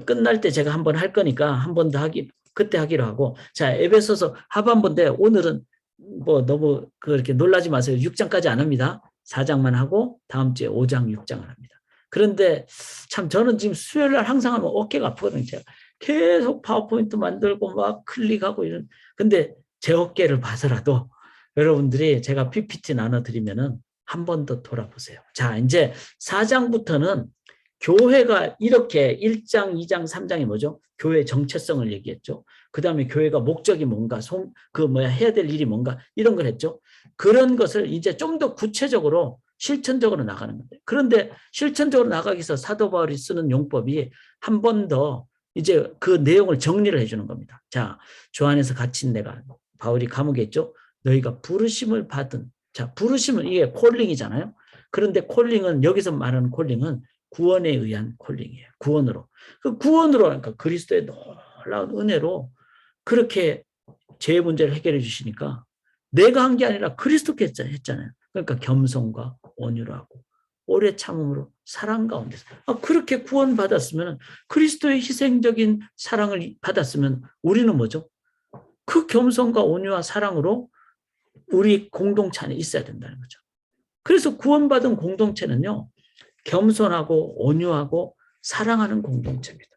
끝날 때 제가 한번 할 거니까 한 번 더 그때 하기로 하고. 자, 에베소서 하반부인데 오늘은 뭐 너무 그렇게 놀라지 마세요. 6장까지 안 합니다. 4장만 하고 다음 주에 5장, 6장을 합니다. 그런데 참 저는 지금 수요일 날 항상 하면 어깨가 아프거든요. 제가 계속 파워포인트 만들고 막 클릭하고 이런. 근데 제 어깨를 봐서라도 여러분들이 제가 PPT 나눠드리면은 한 번 더 돌아보세요. 자, 이제 4장부터는 교회가 이렇게 1장, 2장, 3장이 뭐죠? 교회의 정체성을 얘기했죠. 그 다음에 교회가 목적이 뭔가, 해야 될 일이 뭔가, 이런 걸 했죠. 그런 것을 이제 좀 더 구체적으로, 실천적으로 나가는 건데. 그런데 실천적으로 나가기 위해서 사도 바울이 쓰는 용법이 한 번 더 이제 그 내용을 정리를 해주는 겁니다. 자, 주 안에서 갇힌 내가, 바울이 감옥에 있죠. 너희가 부르심을 받은, 자, 부르심은 이게 콜링이잖아요. 그런데 콜링은, 여기서 말하는 콜링은 구원에 의한 콜링이에요. 구원으로. 그 구원으로, 그러니까 그리스도의 놀라운 은혜로 그렇게 죄의 문제를 해결해 주시니까 내가 한 게 아니라 그리스도께 했잖아요. 그러니까 겸손과 온유로 하고 오래 참음으로 사랑 가운데서. 그렇게 구원받았으면, 그리스도의 희생적인 사랑을 받았으면 우리는 뭐죠? 그 겸손과 온유와 사랑으로 우리 공동체 안에 있어야 된다는 거죠. 그래서 구원받은 공동체는요, 겸손하고 온유하고 사랑하는 공동체입니다.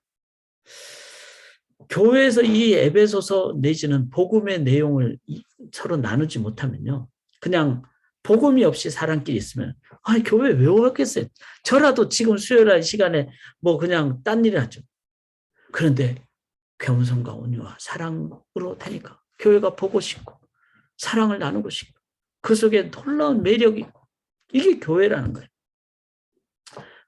교회에서 이 에베소서 내지는 복음의 내용을 서로 나누지 못하면요, 그냥 복음이 없이 사람끼리 있으면 교회 왜 오겠어요? 저라도 지금 수요일 시간에 뭐 그냥 딴 일 하죠. 그런데 겸손과 온유와 사랑으로 되니까 교회가 보고 싶고 사랑을 나누고 싶고 그 속에 놀라운 매력이 있고, 이게 교회라는 거예요.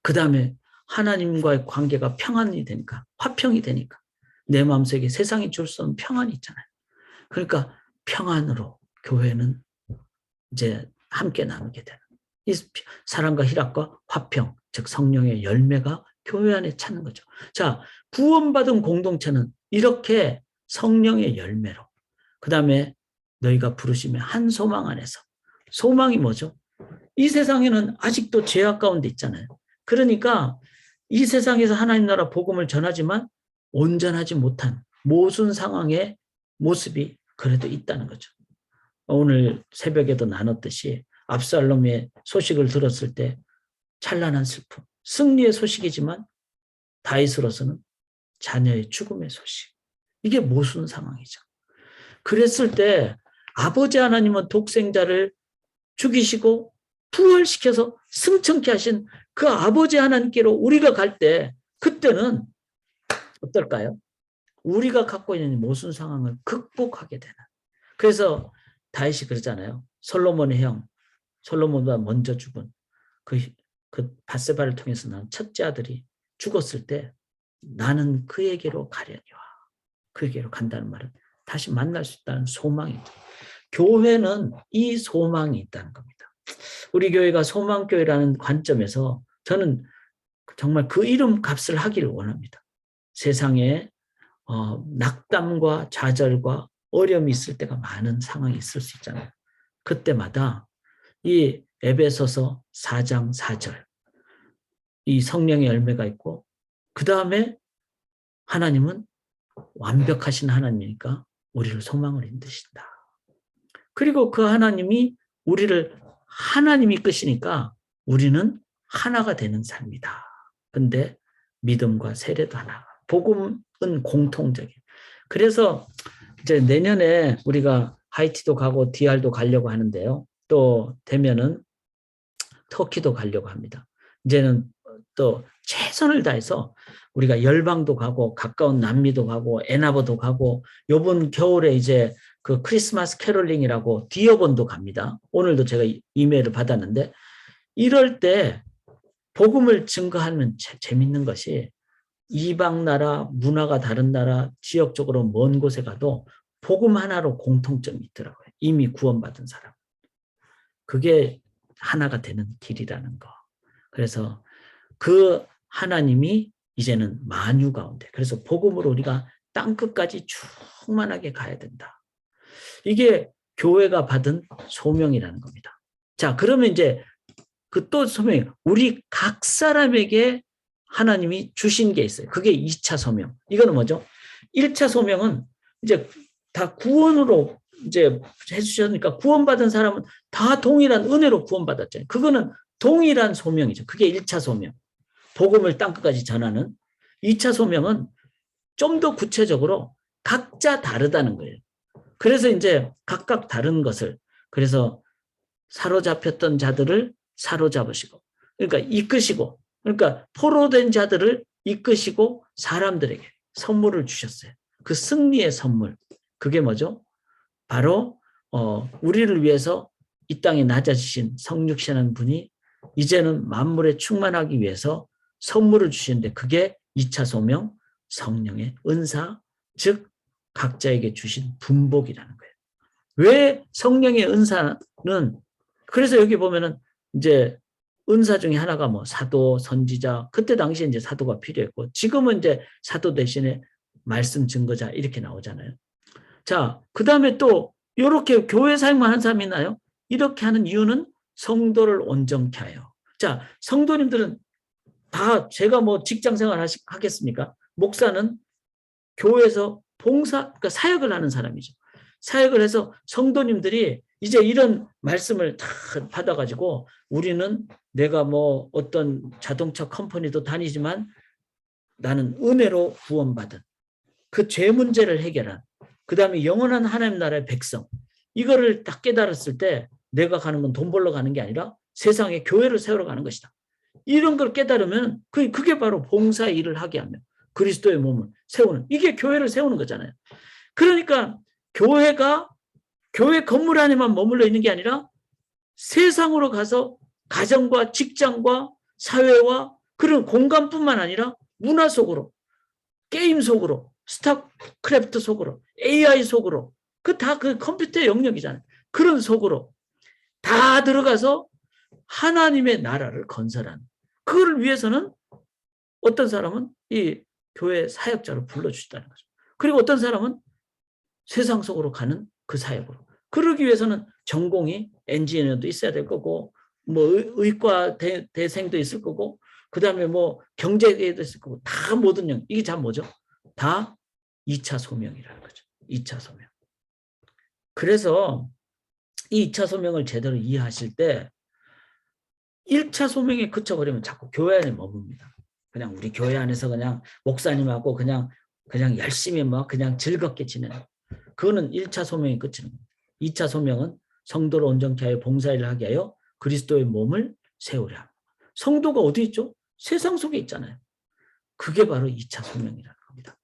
그 다음에 하나님과의 관계가 평안이 되니까, 화평이 되니까 내 마음속에 세상이 줄 수 없는 평안이 있잖아요. 그러니까 평안으로 교회는 이제 함께 나누게 되는, 이 사랑과 희락과 화평, 즉 성령의 열매가 교회 안에 찾는 거죠. 자, 구원받은 공동체는 이렇게 성령의 열매로, 그 다음에 너희가 부르시면 한 소망 안에서. 소망이 뭐죠? 이 세상에는 아직도 죄악 가운데 있잖아요. 그러니까 이 세상에서 하나님 나라 복음을 전하지만 온전하지 못한 모순 상황의 모습이 그래도 있다는 거죠. 오늘 새벽에도 나눴듯이 압살롬의 소식을 들었을 때 찬란한 슬픔, 승리의 소식이지만 다윗으로서는 자녀의 죽음의 소식. 이게 모순 상황이죠. 그랬을 때 아버지 하나님은 독생자를 죽이시고 부활시켜서 승천케 하신 그 아버지 하나님께로 우리가 갈 때, 그때는 어떨까요? 우리가 갖고 있는 모순 상황을 극복하게 되는. 그래서 다윗이 그러잖아요. 솔로몬의 형, 솔로몬보다 먼저 죽은 그 밧세바를 통해서 난 첫째 아들이 죽었을 때 나는 그에게로 가려니와. 그에게로 간다는 말은 다시 만날 수 있다는 소망이죠. 교회는 이 소망이 있다는 겁니다. 우리 교회가 소망교회라는 관점에서 저는 정말 그 이름 값을 하기를 원합니다. 세상에 낙담과 좌절과 어려움이 있을 때가 많은 상황이 있을 수 있잖아요. 그때마다 이 에베소서 4장 4절, 이 성령의 열매가 있고, 그 다음에 하나님은 완벽하신 하나님이니까 우리를 소망을 인도신다. 그리고 그 하나님이 우리를, 하나님이 이끄시니까 우리는 하나가 되는 삶이다. 근데 믿음과 세례도 하나. 복음은 공통적이에요. 그래서 이제 내년에 우리가 하이티도 가고 DR도 가려고 하는데요. 또 되면은 터키도 가려고 합니다. 이제는 또 최선을 다해서 우리가 열방도 가고 가까운 남미도 가고 애나버도 가고 요번 겨울에 이제 그 크리스마스 캐롤링이라고 디어번도 갑니다. 오늘도 제가 이메일을 받았는데 이럴 때 복음을 증거하면 재밌는 것이 이방 나라, 문화가 다른 나라, 지역적으로 먼 곳에 가도 복음 하나로 공통점이 있더라고요. 이미 구원받은 사람. 그게 하나가 되는 길이라는 거. 그래서 그 하나님이 이제는 만유 가운데. 그래서 복음으로 우리가 땅끝까지 충만하게 가야 된다. 이게 교회가 받은 소명이라는 겁니다. 자, 그러면 이제 그 또 소명이 우리 각 사람에게 하나님이 주신 게 있어요. 그게 2차 소명. 이거는 뭐죠? 1차 소명은 이제 다 구원으로 이제 해주셨으니까 구원받은 사람은 다 동일한 은혜로 구원받았잖아요. 그거는 동일한 소명이죠. 그게 1차 소명. 복음을 땅끝까지 전하는. 2차 소명은 좀 더 구체적으로 각자 다르다는 거예요. 그래서 이제 각각 다른 것을, 그래서 사로잡혔던 자들을 사로잡으시고, 그러니까 이끄시고, 그러니까 포로된 자들을 이끄시고 사람들에게 선물을 주셨어요. 그 승리의 선물. 그게 뭐죠? 바로 우리를 위해서 이 땅에 낮아지신 성육신한 분이 이제는 만물에 충만하기 위해서 선물을 주시는데 그게 2차 소명, 성령의 은사, 즉 각자에게 주신 분복이라는 거예요. 왜 성령의 은사는, 그래서 여기 보면은 이제 은사 중에 하나가 뭐 사도, 선지자, 그때 당시에 이제 사도가 필요했고 지금은 이제 사도 대신에 말씀 증거자 이렇게 나오잖아요. 자, 그 다음에 또 이렇게 교회 사역만 하는 사람이 있나요? 이렇게 하는 이유는 성도를 온전케 하여. 자, 성도님들은 다 제가 뭐 직장 생활 하겠습니까? 목사는 교회에서 봉사, 그러니까 사역을 하는 사람이죠. 사역을 해서 성도님들이 이제 이런 말씀을 다 받아가지고 우리는 내가 뭐 어떤 자동차 컴퍼니도 다니지만 나는 은혜로 구원받은 그 죄 문제를 해결한, 그 다음에 영원한 하나님 나라의 백성, 이거를 딱 깨달았을 때 내가 가는 건 돈 벌러 가는 게 아니라 세상에 교회를 세우러 가는 것이다. 이런 걸 깨달으면 그게 바로 봉사 일을 하게 하며 그리스도의 몸을 세우는, 이게 교회를 세우는 거잖아요. 그러니까 교회가 교회 건물 안에만 머물러 있는 게 아니라 세상으로 가서 가정과 직장과 사회와 그런 공간뿐만 아니라 문화 속으로, 게임 속으로, 스타크래프트 속으로, AI 속으로, 그 다 그 컴퓨터의 영역이잖아요. 그런 속으로 다 들어가서 하나님의 나라를 건설하는, 그거를 위해서는 어떤 사람은 이 교회 사역자로 불러주시다는 거죠. 그리고 어떤 사람은 세상 속으로 가는 그 사역으로. 그러기 위해서는 전공이 엔지니어도 있어야 될 거고, 뭐 의과 대생도 있을 거고, 그 다음에 뭐 경제계도 있을 거고, 다 모든 영, 이게 참 뭐죠? 다 2차 소명이라는 거죠. 2차 소명. 그래서 이 2차 소명을 제대로 이해하실 때 1차 소명에 그쳐버리면 자꾸 교회 안에 머뭅니다. 그냥 우리 교회 안에서 그냥 목사님하고 그냥 열심히 뭐 그냥 즐겁게 지내는, 그거는 1차 소명이 끝이는 겁니다. 2차 소명은 성도를 온전케 하여 봉사일을 하게 하여 그리스도의 몸을 세우려 합니다. 성도가 어디 있죠? 세상 속에 있잖아요. 그게 바로 2차 소명이라는 겁니다.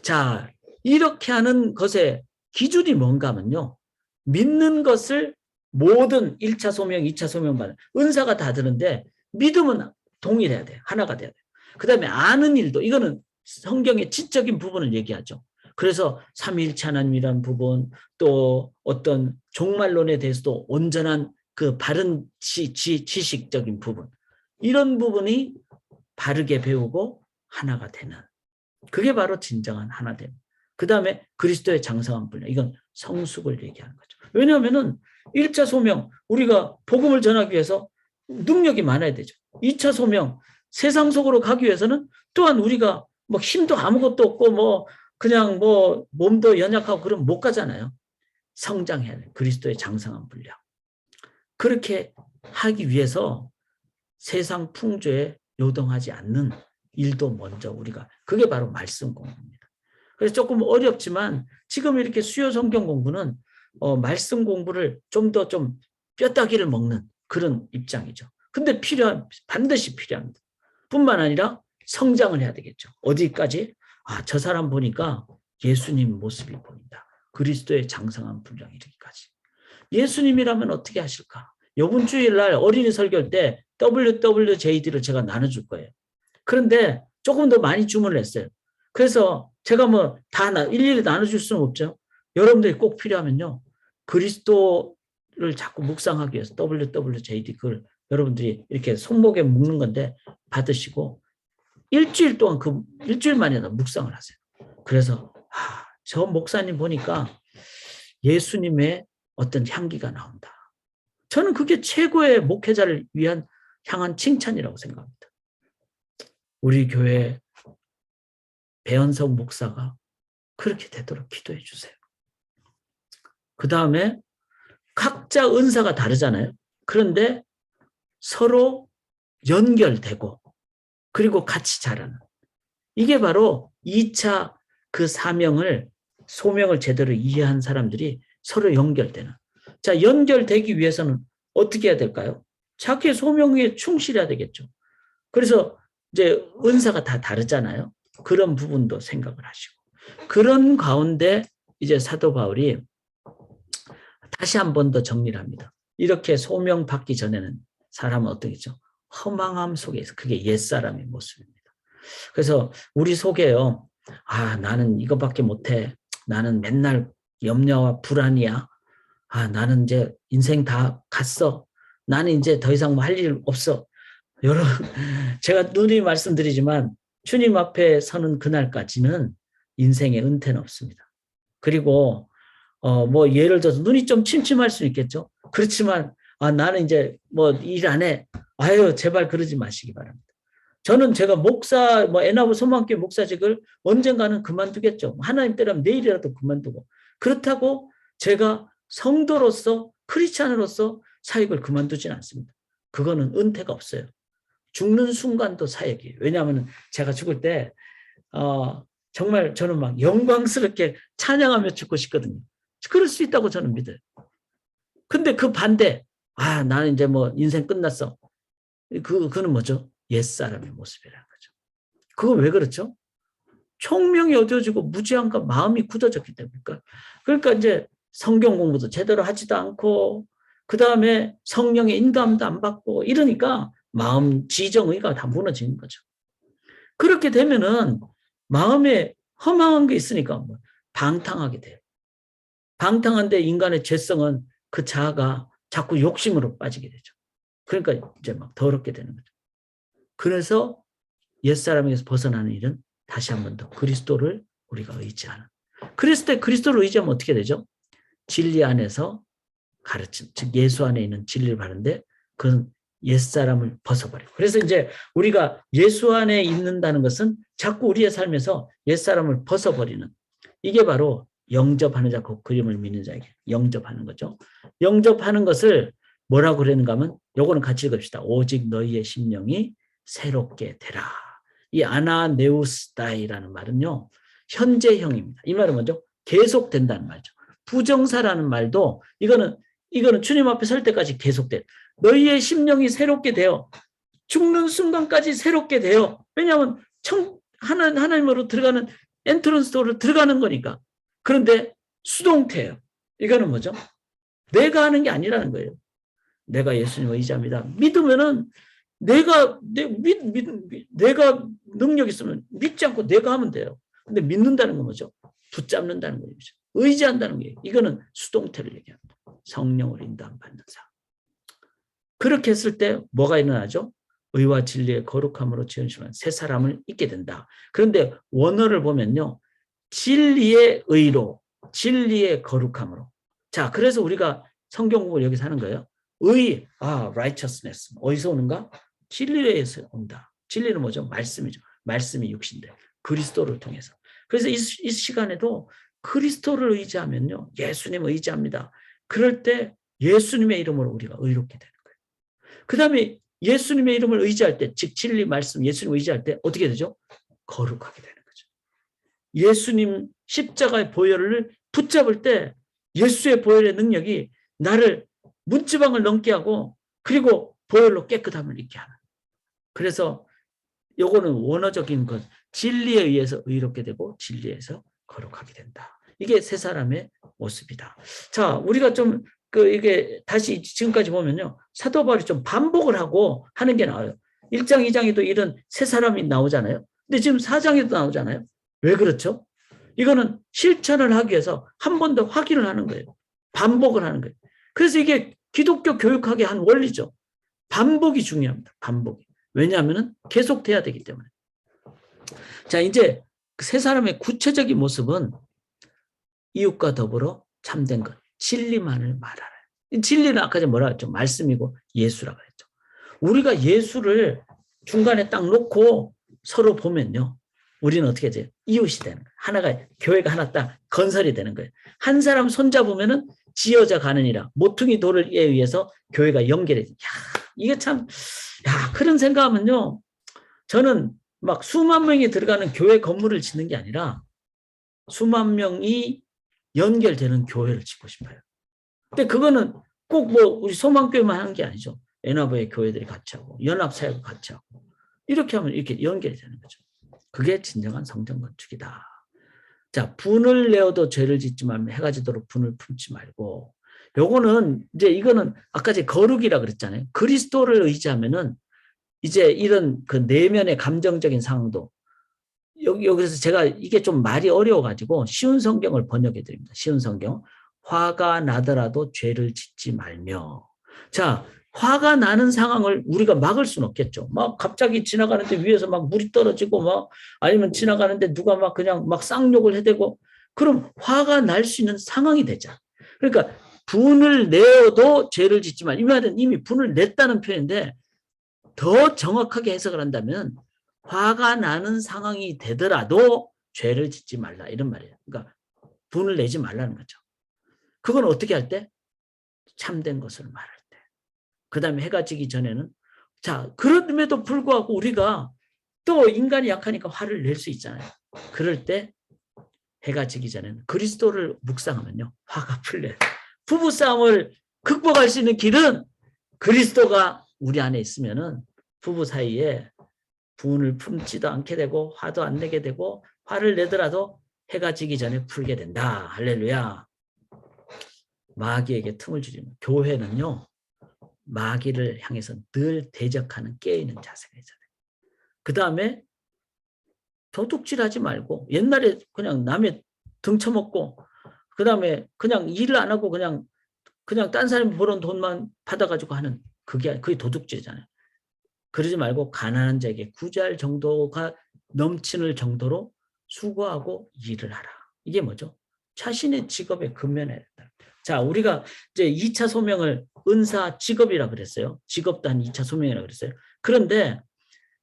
자, 이렇게 하는 것의 기준이 뭔가 하면요, 믿는 것을 모든 1차 소명, 2차 소명 받는 은사가 다 드는데 믿음은 동일해야 돼요. 하나가 돼야 돼요. 그 다음에 아는 일도, 이거는 성경의 지적인 부분을 얘기하죠. 그래서 삼위일체 하나님이라는 부분, 또 어떤 종말론에 대해서도 온전한 그 바른 지식적인 부분, 이런 부분이 바르게 배우고 하나가 되는, 그게 바로 진정한 하나됨. 그 다음에 그리스도의 장성한 분량, 이건 성숙을 얘기하는 거죠. 왜냐하면은 1차 소명, 우리가 복음을 전하기 위해서 능력이 많아야 되죠. 2차 소명, 세상 속으로 가기 위해서는 또한 우리가 뭐 힘도 아무것도 없고 뭐 그냥 뭐 몸도 연약하고 그러면 못 가잖아요. 성장해야 돼. 그리스도의 장성한 분량. 그렇게 하기 위해서 세상 풍조에 요동하지 않는 일도 먼저 우리가, 그게 바로 말씀 공부입니다. 그래서 조금 어렵지만 지금 이렇게 수요 성경 공부는 말씀 공부를 좀 더 좀 뼈다귀를 먹는 그런 입장이죠. 근데 반드시 필요합니다. 뿐만 아니라 성장을 해야 되겠죠. 어디까지? 저 사람 보니까 예수님 모습이 보인다. 그리스도의 장성한 분량이 이르기까지. 예수님이라면 어떻게 하실까? 이번 주일날 어린이 설교할 때 WWJD를 제가 나눠줄 거예요. 그런데 조금 더 많이 주문을 했어요. 그래서 제가 뭐 다 일일이 나눠줄 수는 없죠. 여러분들이 꼭 필요하면요. 그리스도를 자꾸 묵상하기 위해서 WWJD 그걸 여러분들이 이렇게 손목에 묶는 건데 받으시고 일주일 동안 일주일 만에 묵상을 하세요. 그래서 저 목사님 보니까 예수님의 어떤 향기가 나온다. 저는 그게 최고의 목회자를 향한 칭찬이라고 생각합니다. 우리 교회 배현석 목사가 그렇게 되도록 기도해 주세요. 그 다음에 각자 은사가 다르잖아요. 그런데 서로 연결되고 그리고 같이 자라는 이게 바로 2차 그 소명을 제대로 이해한 사람들이 서로 연결되는. 자, 연결되기 위해서는 어떻게 해야 될까요? 자기의 소명에 충실해야 되겠죠. 그래서 이제 은사가 다 다르잖아요. 그런 부분도 생각을 하시고. 그런 가운데 이제 사도 바울이 다시 한 번 더 정리를 합니다. 이렇게 소명 받기 전에는 사람은 어떻겠죠? 허망함 속에서 그게 옛사람의 모습입니다. 그래서 우리 속에요. 나는 이거밖에 못해. 나는 맨날 염려와 불안이야. 나는 이제 인생 다 갔어. 나는 이제 더 이상 뭐 할 일 없어. 여러분, 제가 누누이 말씀드리지만 주님 앞에 서는 그날까지는 인생의 은퇴는 없습니다. 그리고 뭐 예를 들어서 눈이 좀 침침할 수 있겠죠. 그렇지만 나는 이제 뭐 일 안 해. 제발 그러지 마시기 바랍니다. 저는 제가 목사, 애나부 소망교회 목사직을 언젠가는 그만두겠죠. 하나님 때라면 내일이라도 그만두고. 그렇다고 제가 성도로서 크리스찬으로서 사역을 그만두진 않습니다. 그거는 은퇴가 없어요. 죽는 순간도 사역이에요. 왜냐하면 제가 죽을 때 정말 저는 막 영광스럽게 찬양하며 죽고 싶거든요. 그럴 수 있다고 저는 믿어요. 근데 그 반대, 나는 이제 뭐 인생 끝났어. 그는 뭐죠? 옛사람의 모습이라는 거죠. 그거 왜 그렇죠? 총명이 어두워지고 무지함과 마음이 굳어졌기 때문일까? 그러니까 이제 성경 공부도 제대로 하지도 않고 그 다음에 성령의 인도함도 안 받고 이러니까 마음 지정의가 다 무너지는 거죠. 그렇게 되면은 마음에 허망한 게 있으니까 방탕하게 돼요. 방탕한데 인간의 죄성은 그 자아가 자꾸 욕심으로 빠지게 되죠. 그러니까 이제 막 더럽게 되는 거죠. 그래서 옛사람에게서 벗어나는 일은 다시 한 번 더 그리스도를 우리가 의지하는. 그리스도를 의지하면 어떻게 되죠? 진리 안에서 가르침, 즉 예수 안에 있는 진리를 바르는데 그건 옛사람을 벗어버리고. 그래서 이제 우리가 예수 안에 있는다는 것은 자꾸 우리의 삶에서 옛사람을 벗어버리는 이게 바로 영접하는 자, 그 그림을 믿는 자에게 영접하는 거죠. 영접하는 것을 뭐라고 그랬는가 하면 요거는 같이 읽읍시다. 오직 너희의 심령이 새롭게 되라. 이 아나네우스다이라는 말은요. 현재형입니다. 이 말은 뭐죠? 계속된다는 말이죠. 부정사라는 말도 이거는 주님 앞에 설 때까지 계속돼. 너희의 심령이 새롭게 되어 죽는 순간까지 새롭게 되어. 왜냐하면 하나님으로 들어가는 엔트런스 도어로 들어가는 거니까. 그런데 수동태예요. 이거는 뭐죠? 내가 하는 게 아니라는 거예요. 내가 예수님 의지합니다. 믿으면은 내가 능력 있으면 믿지 않고 내가 하면 돼요. 근데 믿는다는 건 뭐죠? 붙잡는다는 거죠. 의지한다는 거예요. 이거는 수동태를 얘기합니다. 성령을 인도함 받는 사. 그렇게 했을 때 뭐가 일어나죠? 의와 진리의 거룩함으로 지으시면 새 사람을 잊게 된다. 그런데 원어를 보면요. 진리의 의로, 진리의 거룩함으로. 자, 그래서 우리가 성경 공부를 여기서 하는 거예요. righteousness. 어디서 오는가? 진리에서 온다. 진리는 뭐죠? 말씀이죠. 말씀이 육신데 그리스도를 통해서. 그래서 이 시간에도 그리스도를 의지하면요. 예수님 의지합니다. 그럴 때 예수님의 이름으로 우리가 의롭게 되는 거예요. 그 다음에 예수님의 이름을 의지할 때, 즉 진리 말씀 예수님 의지할 때 어떻게 되죠? 거룩하게 되는 거죠. 예수님 십자가의 보혈을 붙잡을 때 예수의 보혈의 능력이 나를 문지방을 넘게 하고 그리고 보혈로 깨끗함을 입게 하는. 그래서 요거는 원어적인 것, 진리에 의해서 의롭게 되고 진리에서 거룩하게 된다. 이게 세 사람의 모습이다. 자, 우리가 좀 이게 다시 지금까지 보면요, 사도 바울이 좀 반복을 하고 하는 게 나와요. 1장, 2장에도 이런 세 사람이 나오잖아요. 근데 지금 4장에도 나오잖아요. 왜 그렇죠? 이거는 실천을 하기 위해서 한 번 더 확인을 하는 거예요. 반복을 하는 거예요. 그래서 이게 기독교 교육학의 한 원리죠. 반복이 중요합니다. 반복이. 왜냐하면 계속돼야 되기 때문에. 자, 이제 세 사람의 구체적인 모습은 이웃과 더불어 참된 것, 진리만을 말하라. 진리는 아까 전에 뭐라 했죠? 말씀이고 예수라고 했죠. 우리가 예수를 중간에 딱 놓고 서로 보면요, 우리는 어떻게 돼요? 이웃이 되는 거예요. 하나가, 교회가 하나 딱 건설이 되는 거예요. 한 사람 손잡으면은 지어져 가느니라. 모퉁이 돌에 의해서 교회가 연결이 돼요. 이게 참, 그런 생각하면요, 저는 막 수만 명이 들어가는 교회 건물을 짓는 게 아니라 수만 명이 연결되는 교회를 짓고 싶어요. 근데 그거는 꼭 뭐 우리 소망교회만 하는 게 아니죠. 연합의 교회들이 같이 하고 연합사회가 같이 하고 이렇게 하면 이렇게 연결이 되는 거죠. 그게 진정한 성전 건축이다. 자, 분을 내어도 죄를 짓지 말며 해가 지도록 분을 품지 말고, 요거는 이제 이거는 아까 제 거룩이라 그랬잖아요. 그리스도를 의지하면은 이제 이런 그 내면의 감정적인 상황도 여기서 제가 이게 좀 말이 어려워가지고 쉬운 성경을 번역해 드립니다. 쉬운 성경. 화가 나더라도 죄를 짓지 말며. 자, 화가 나는 상황을 우리가 막을 수는 없겠죠. 막 갑자기 지나가는데 위에서 막 물이 떨어지고 막 아니면 지나가는데 누가 막 그냥 막 쌍욕을 해대고 그럼 화가 날 수 있는 상황이 되자. 그러니까 분을 내어도 죄를 짓지 말. 이 말은 이미 분을 냈다는 표현인데 더 정확하게 해석을 한다면 화가 나는 상황이 되더라도 죄를 짓지 말라 이런 말이에요. 그러니까 분을 내지 말라는 거죠. 그건 어떻게 할 때? 참된 것을 말할 때. 그 다음에 해가 지기 전에는 자, 그럼에도 불구하고 우리가 또 인간이 약하니까 화를 낼 수 있잖아요. 그럴 때 해가 지기 전에는 그리스도를 묵상하면요, 화가 풀려요. 부부싸움을 극복할 수 있는 길은 그리스도가 우리 안에 있으면은 부부 사이에 분을 품지도 않게 되고 화도 안 내게 되고 화를 내더라도 해가 지기 전에 풀게 된다. 할렐루야. 마귀에게 틈을 주지 마. 교회는요, 마귀를 향해서 늘 대적하는 깨어있는 자세가 있잖아요. 그 다음에 도둑질하지 말고 옛날에 그냥 남의 등쳐먹고 그 다음에 그냥 일을 안 하고 그냥 딴 사람이 벌어온 돈만 받아가지고 하는 그게 도둑질이잖아요. 그러지 말고 가난한 자에게 구제할 정도가 넘치는 정도로 수고하고 일을 하라. 이게 뭐죠? 자신의 직업에 근면해야 된다. 자, 우리가 이제 2차 소명을 은사 직업이라 그랬어요. 직업도 한 2차 소명이라 그랬어요. 그런데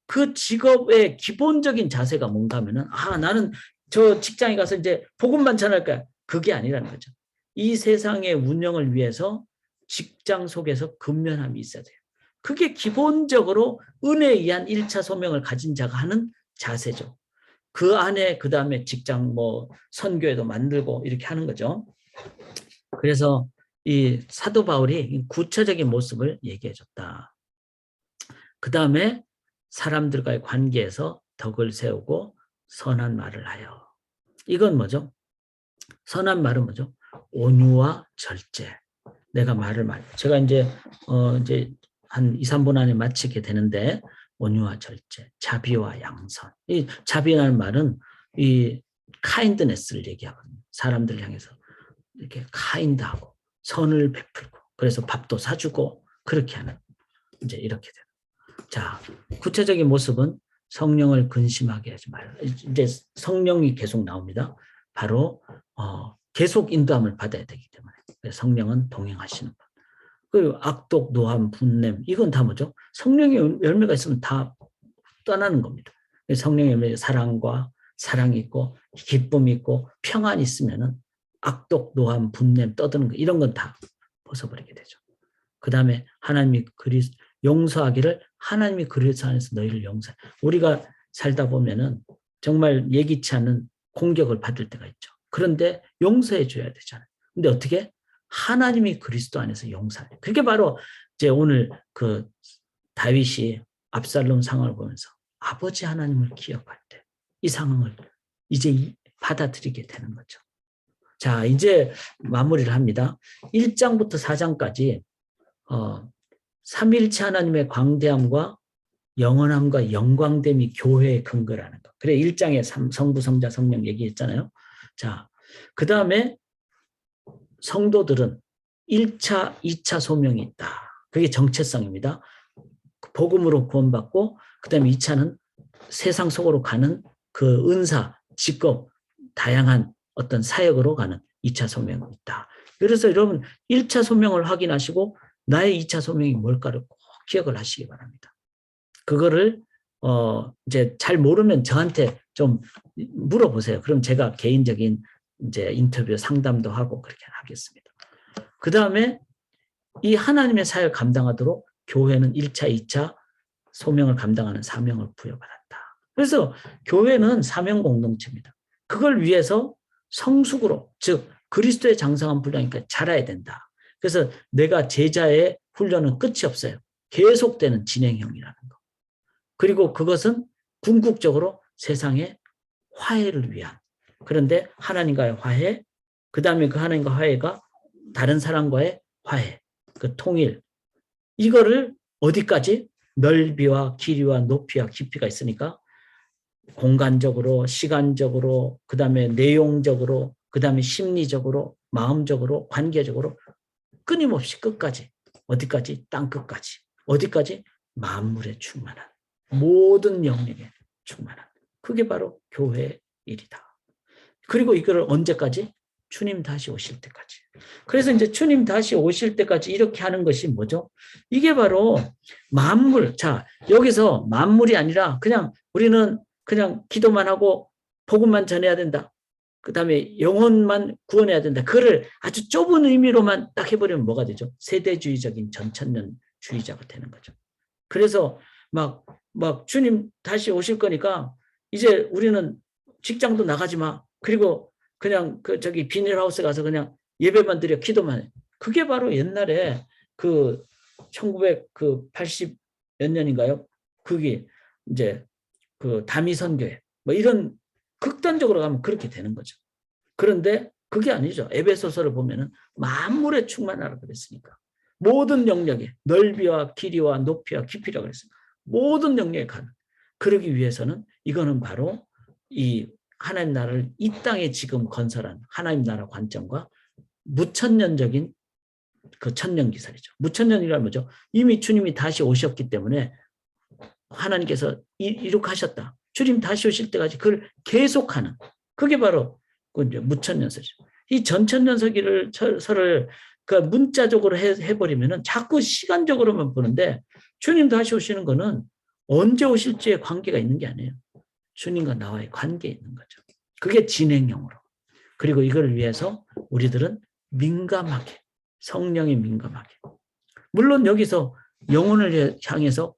그 직업의 기본적인 자세가 뭔가 하면은 나는 저 직장에 가서 이제 복음만 전할 거야. 그게 아니라는 거죠. 이 세상의 운영을 위해서 직장 속에서 근면함이 있어야 돼요. 그게 기본적으로 은혜에 의한 1차 소명을 가진 자가 하는 자세죠. 그 안에 그 다음에 직장 뭐 선교회도 만들고 이렇게 하는 거죠. 그래서 이 사도 바울이 구체적인 모습을 얘기해 줬다. 그 다음에 사람들과의 관계에서 덕을 세우고 선한 말을 하여. 이건 뭐죠? 선한 말은 뭐죠? 온유와 절제. 내가 제가 이제 한 2, 3분 안에 마치게 되는데 온유와 절제, 자비와 양선. 이 자비라는 말은 이 카인드네스를 얘기하거든요. 사람들 향해서 이렇게 카인드하고 선을 베풀고 그래서 밥도 사주고 그렇게 하는 이제 이렇게 돼요. 자, 구체적인 모습은 성령을 근심하게 하지 말라. 이제 성령이 계속 나옵니다. 바로 계속 인도함을 받아야 되기 때문에 성령은 동행하시는 것. 그리고 악독, 노함, 분냄 이건 다 뭐죠? 성령의 열매가 있으면 다 떠나는 겁니다. 성령의 열매, 사랑과 사랑이 있고 기쁨이 있고 평안이 있으면은 악독, 노함, 분냄 떠드는 거 이런 건 다 벗어버리게 되죠. 그 다음에 하나님이 용서하기를 하나님이 그리스도 안에서 너희를 용서해. 우리가 살다 보면은 정말 예기치 않은 공격을 받을 때가 있죠. 그런데 용서해 줘야 되잖아요. 근데 어떻게? 하나님이 그리스도 안에서 용서해. 그게 바로 이제 오늘 그 다윗이 압살롬 상황을 보면서 아버지 하나님을 기억할 때 이 상황을 이제 받아들이게 되는 거죠. 자, 이제 마무리를 합니다. 1장부터 4장까지 삼위일체 하나님의 광대함과 영원함과 영광됨이 교회의 근거라는 거. 그래 1장에 성부, 성자, 성령 얘기했잖아요. 자, 그 다음에 성도들은 1차, 2차 소명이 있다. 그게 정체성입니다. 복음으로 구원받고 그 다음에 2차는 세상 속으로 가는 그 은사, 직업, 다양한 어떤 사역으로 가는 2차 소명이 있다. 그래서 여러분 1차 소명을 확인하시고 나의 2차 소명이 뭘까를 꼭 기억을 하시기 바랍니다. 그거를 이제 잘 모르면 저한테 좀 물어보세요. 그럼 제가 개인적인 이제 인터뷰 상담도 하고 그렇게 하겠습니다. 그 다음에 이 하나님의 사역을 감당하도록 교회는 1차, 2차 소명을 감당하는 사명을 부여받았다. 그래서 교회는 사명 공동체입니다. 그걸 위해서 성숙으로, 즉 그리스도의 장성한 분량이니까 자라야 된다. 그래서 내가 제자의 훈련은 끝이 없어요. 계속되는 진행형이라는 거. 그리고 그것은 궁극적으로 세상의 화해를 위한. 그런데 하나님과의 화해, 그 다음에 그 하나님과 화해가 다른 사람과의 화해, 그 통일. 이거를 어디까지? 넓이와 길이와 높이와 깊이가 있으니까 공간적으로, 시간적으로, 그 다음에 내용적으로, 그 다음에 심리적으로, 마음적으로, 관계적으로 끊임없이 끝까지. 어디까지? 땅 끝까지. 어디까지? 만물에 충만한. 모든 영역에 충만한. 그게 바로 교회의 일이다. 그리고 이거를 언제까지? 주님 다시 오실 때까지. 그래서 이제 주님 다시 오실 때까지 이렇게 하는 것이 뭐죠? 이게 바로 만물. 자, 여기서 만물이 아니라 그냥 우리는 그냥 기도만 하고 복음만 전해야 된다. 그 다음에 영혼만 구원해야 된다. 그거를 아주 좁은 의미로만 딱 해버리면 뭐가 되죠? 세대주의적인 전천년주의자가 되는 거죠. 그래서 막 주님 다시 오실 거니까 이제 우리는 직장도 나가지 마. 그리고 그냥 저기 비닐하우스 가서 그냥 예배만 드려 기도만 해. 그게 바로 옛날에 그 1980 몇 년인가요? 그게 이제 그 다미선교회 뭐 이런 극단적으로 가면 그렇게 되는 거죠. 그런데 그게 아니죠. 에베소서를 보면은 만물에 충만하라 그랬으니까. 모든 영역에 넓이와 길이와 높이와 깊이라고 그랬어요. 모든 영역에 가는. 그러기 위해서는 이거는 바로 이 하나님 나라를 이 땅에 지금 건설한 하나님 나라 관점과 무천년적인 그 천년기살이죠. 무천년이란 뭐죠? 이미 주님이 다시 오셨기 때문에 하나님께서 이룩 하셨다. 주님 다시 오실 때까지 그걸 계속하는. 그게 바로 무천년설이죠. 이 전천년설을 그 문자적으로 해버리면은 자꾸 시간적으로만 보는데 주님 다시 오시는 거는 언제 오실지에 관계가 있는 게 아니에요. 주님과 나와의 관계에 있는 거죠. 그게 진행형으로. 그리고 이걸 위해서 우리들은 민감하게, 성령에 민감하게. 물론 여기서 영혼을 향해서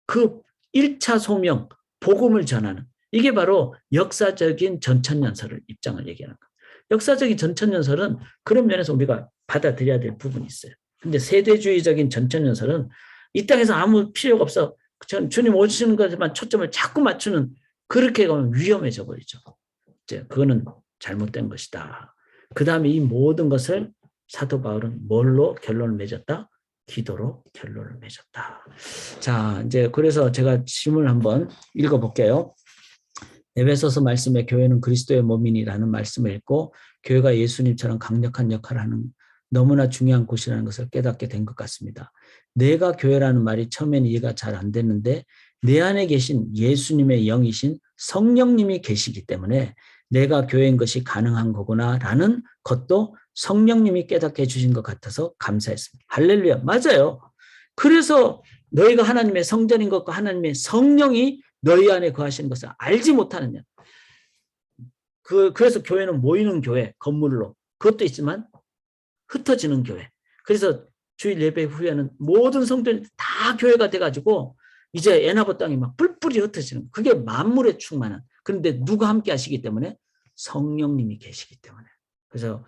그 1차 소명, 복음을 전하는 이게 바로 역사적인 전천년설을 입장을 얘기하는 거예요. 역사적인 전천년설은 그런 면에서 우리가 받아들여야 될 부분이 있어요. 근데 세대주의적인 전천년설은 이 땅에서 아무 필요가 없어. 주님 오시는 것에만 초점을 자꾸 맞추는 그렇게 가면 위험해져 버리죠. 이제 그거는 잘못된 것이다. 그 다음에 이 모든 것을 사도 바울은 뭘로 결론을 맺었다? 기도로 결론을 맺었다. 자, 이제 그래서 제가 질문을 한번 읽어볼게요. 에베소서 말씀에 교회는 그리스도의 몸이니라는 말씀을 읽고 교회가 예수님처럼 강력한 역할을 하는 너무나 중요한 곳이라는 것을 깨닫게 된 것 같습니다. 내가 교회라는 말이 처음에는 이해가 잘 안 됐는데 내 안에 계신 예수님의 영이신 성령님이 계시기 때문에 내가 교회인 것이 가능한 거구나라는 것도 성령님이 깨닫게 해주신 것 같아서 감사했습니다. 할렐루야. 맞아요. 그래서 너희가 하나님의 성전인 것과 하나님의 성령이 너희 안에 거하시는 것을 알지 못하느냐. 그래서 교회는 모이는 교회, 건물로. 그것도 있지만 흩어지는 교회. 그래서 주일 예배 후에는 모든 성전이 다 교회가 돼가지고 이제 에나보 땅이 막 뿔뿔이 흩어지는 거예요. 그게 만물에 충만한. 그런데 누가 함께 하시기 때문에? 성령님이 계시기 때문에. 그래서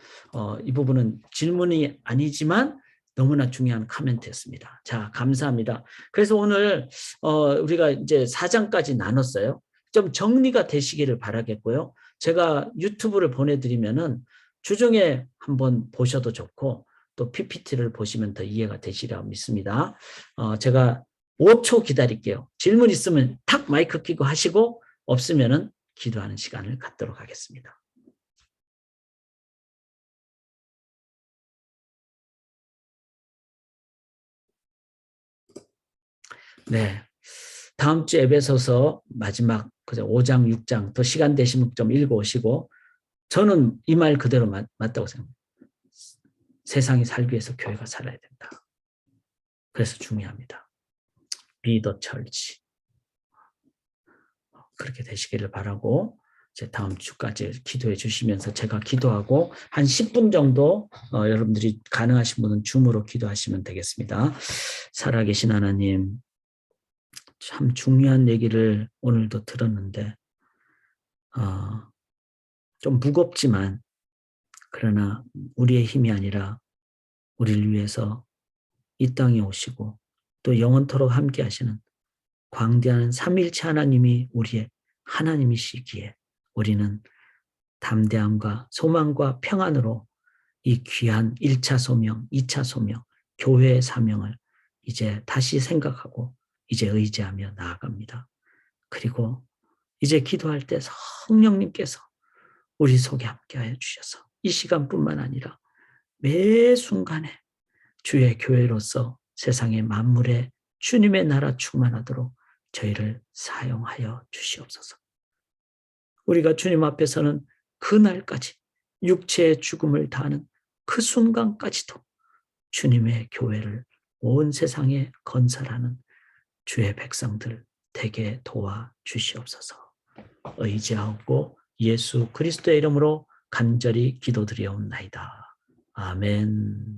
이 부분은 질문이 아니지만 너무나 중요한 코멘트였습니다. 자, 감사합니다. 그래서 오늘 우리가 이제 4장까지 나눴어요. 좀 정리가 되시기를 바라겠고요. 제가 유튜브를 보내드리면은 주중에 한번 보셔도 좋고 또 PPT를 보시면 더 이해가 되시리라 믿습니다. 제가 5초 기다릴게요. 질문 있으면 탁 마이크 켜고 하시고 없으면은 기도하는 시간을 갖도록 하겠습니다. 네. 다음 주 에베소서 마지막 5장, 6장 더 시간 되시면 좀 읽어오시고 저는 이 말 그대로 맞다고 생각합니다. 세상이 살기 위해서 교회가 살아야 된다. 그래서 중요합니다. Be the church. 그렇게 되시기를 바라고 이제 다음 주까지 기도해 주시면서 제가 기도하고 한 10분 정도 여러분들이 가능하신 분은 줌으로 기도하시면 되겠습니다. 살아계신 하나님, 참 중요한 얘기를 오늘도 들었는데 좀 무겁지만 그러나 우리의 힘이 아니라 우리를 위해서 이 땅에 오시고 또 영원토록 함께 하시는 광대한 삼위일체 하나님이 우리의 하나님이시기에 우리는 담대함과 소망과 평안으로 이 귀한 1차 소명, 2차 소명, 교회의 사명을 이제 다시 생각하고 이제 의지하며 나아갑니다. 그리고 이제 기도할 때 성령님께서 우리 속에 함께하여 주셔서 이 시간뿐만 아니라 매 순간에 주의 교회로서 세상의 만물에 주님의 나라 충만하도록 저희를 사용하여 주시옵소서. 우리가 주님 앞에서는 그날까지 육체의 죽음을 다하는 그 순간까지도 주님의 교회를 온 세상에 건설하는 주의 백성들 되게 도와 주시옵소서. 의지하고 예수 그리스도의 이름으로 간절히 기도드리옵나이다. 아멘.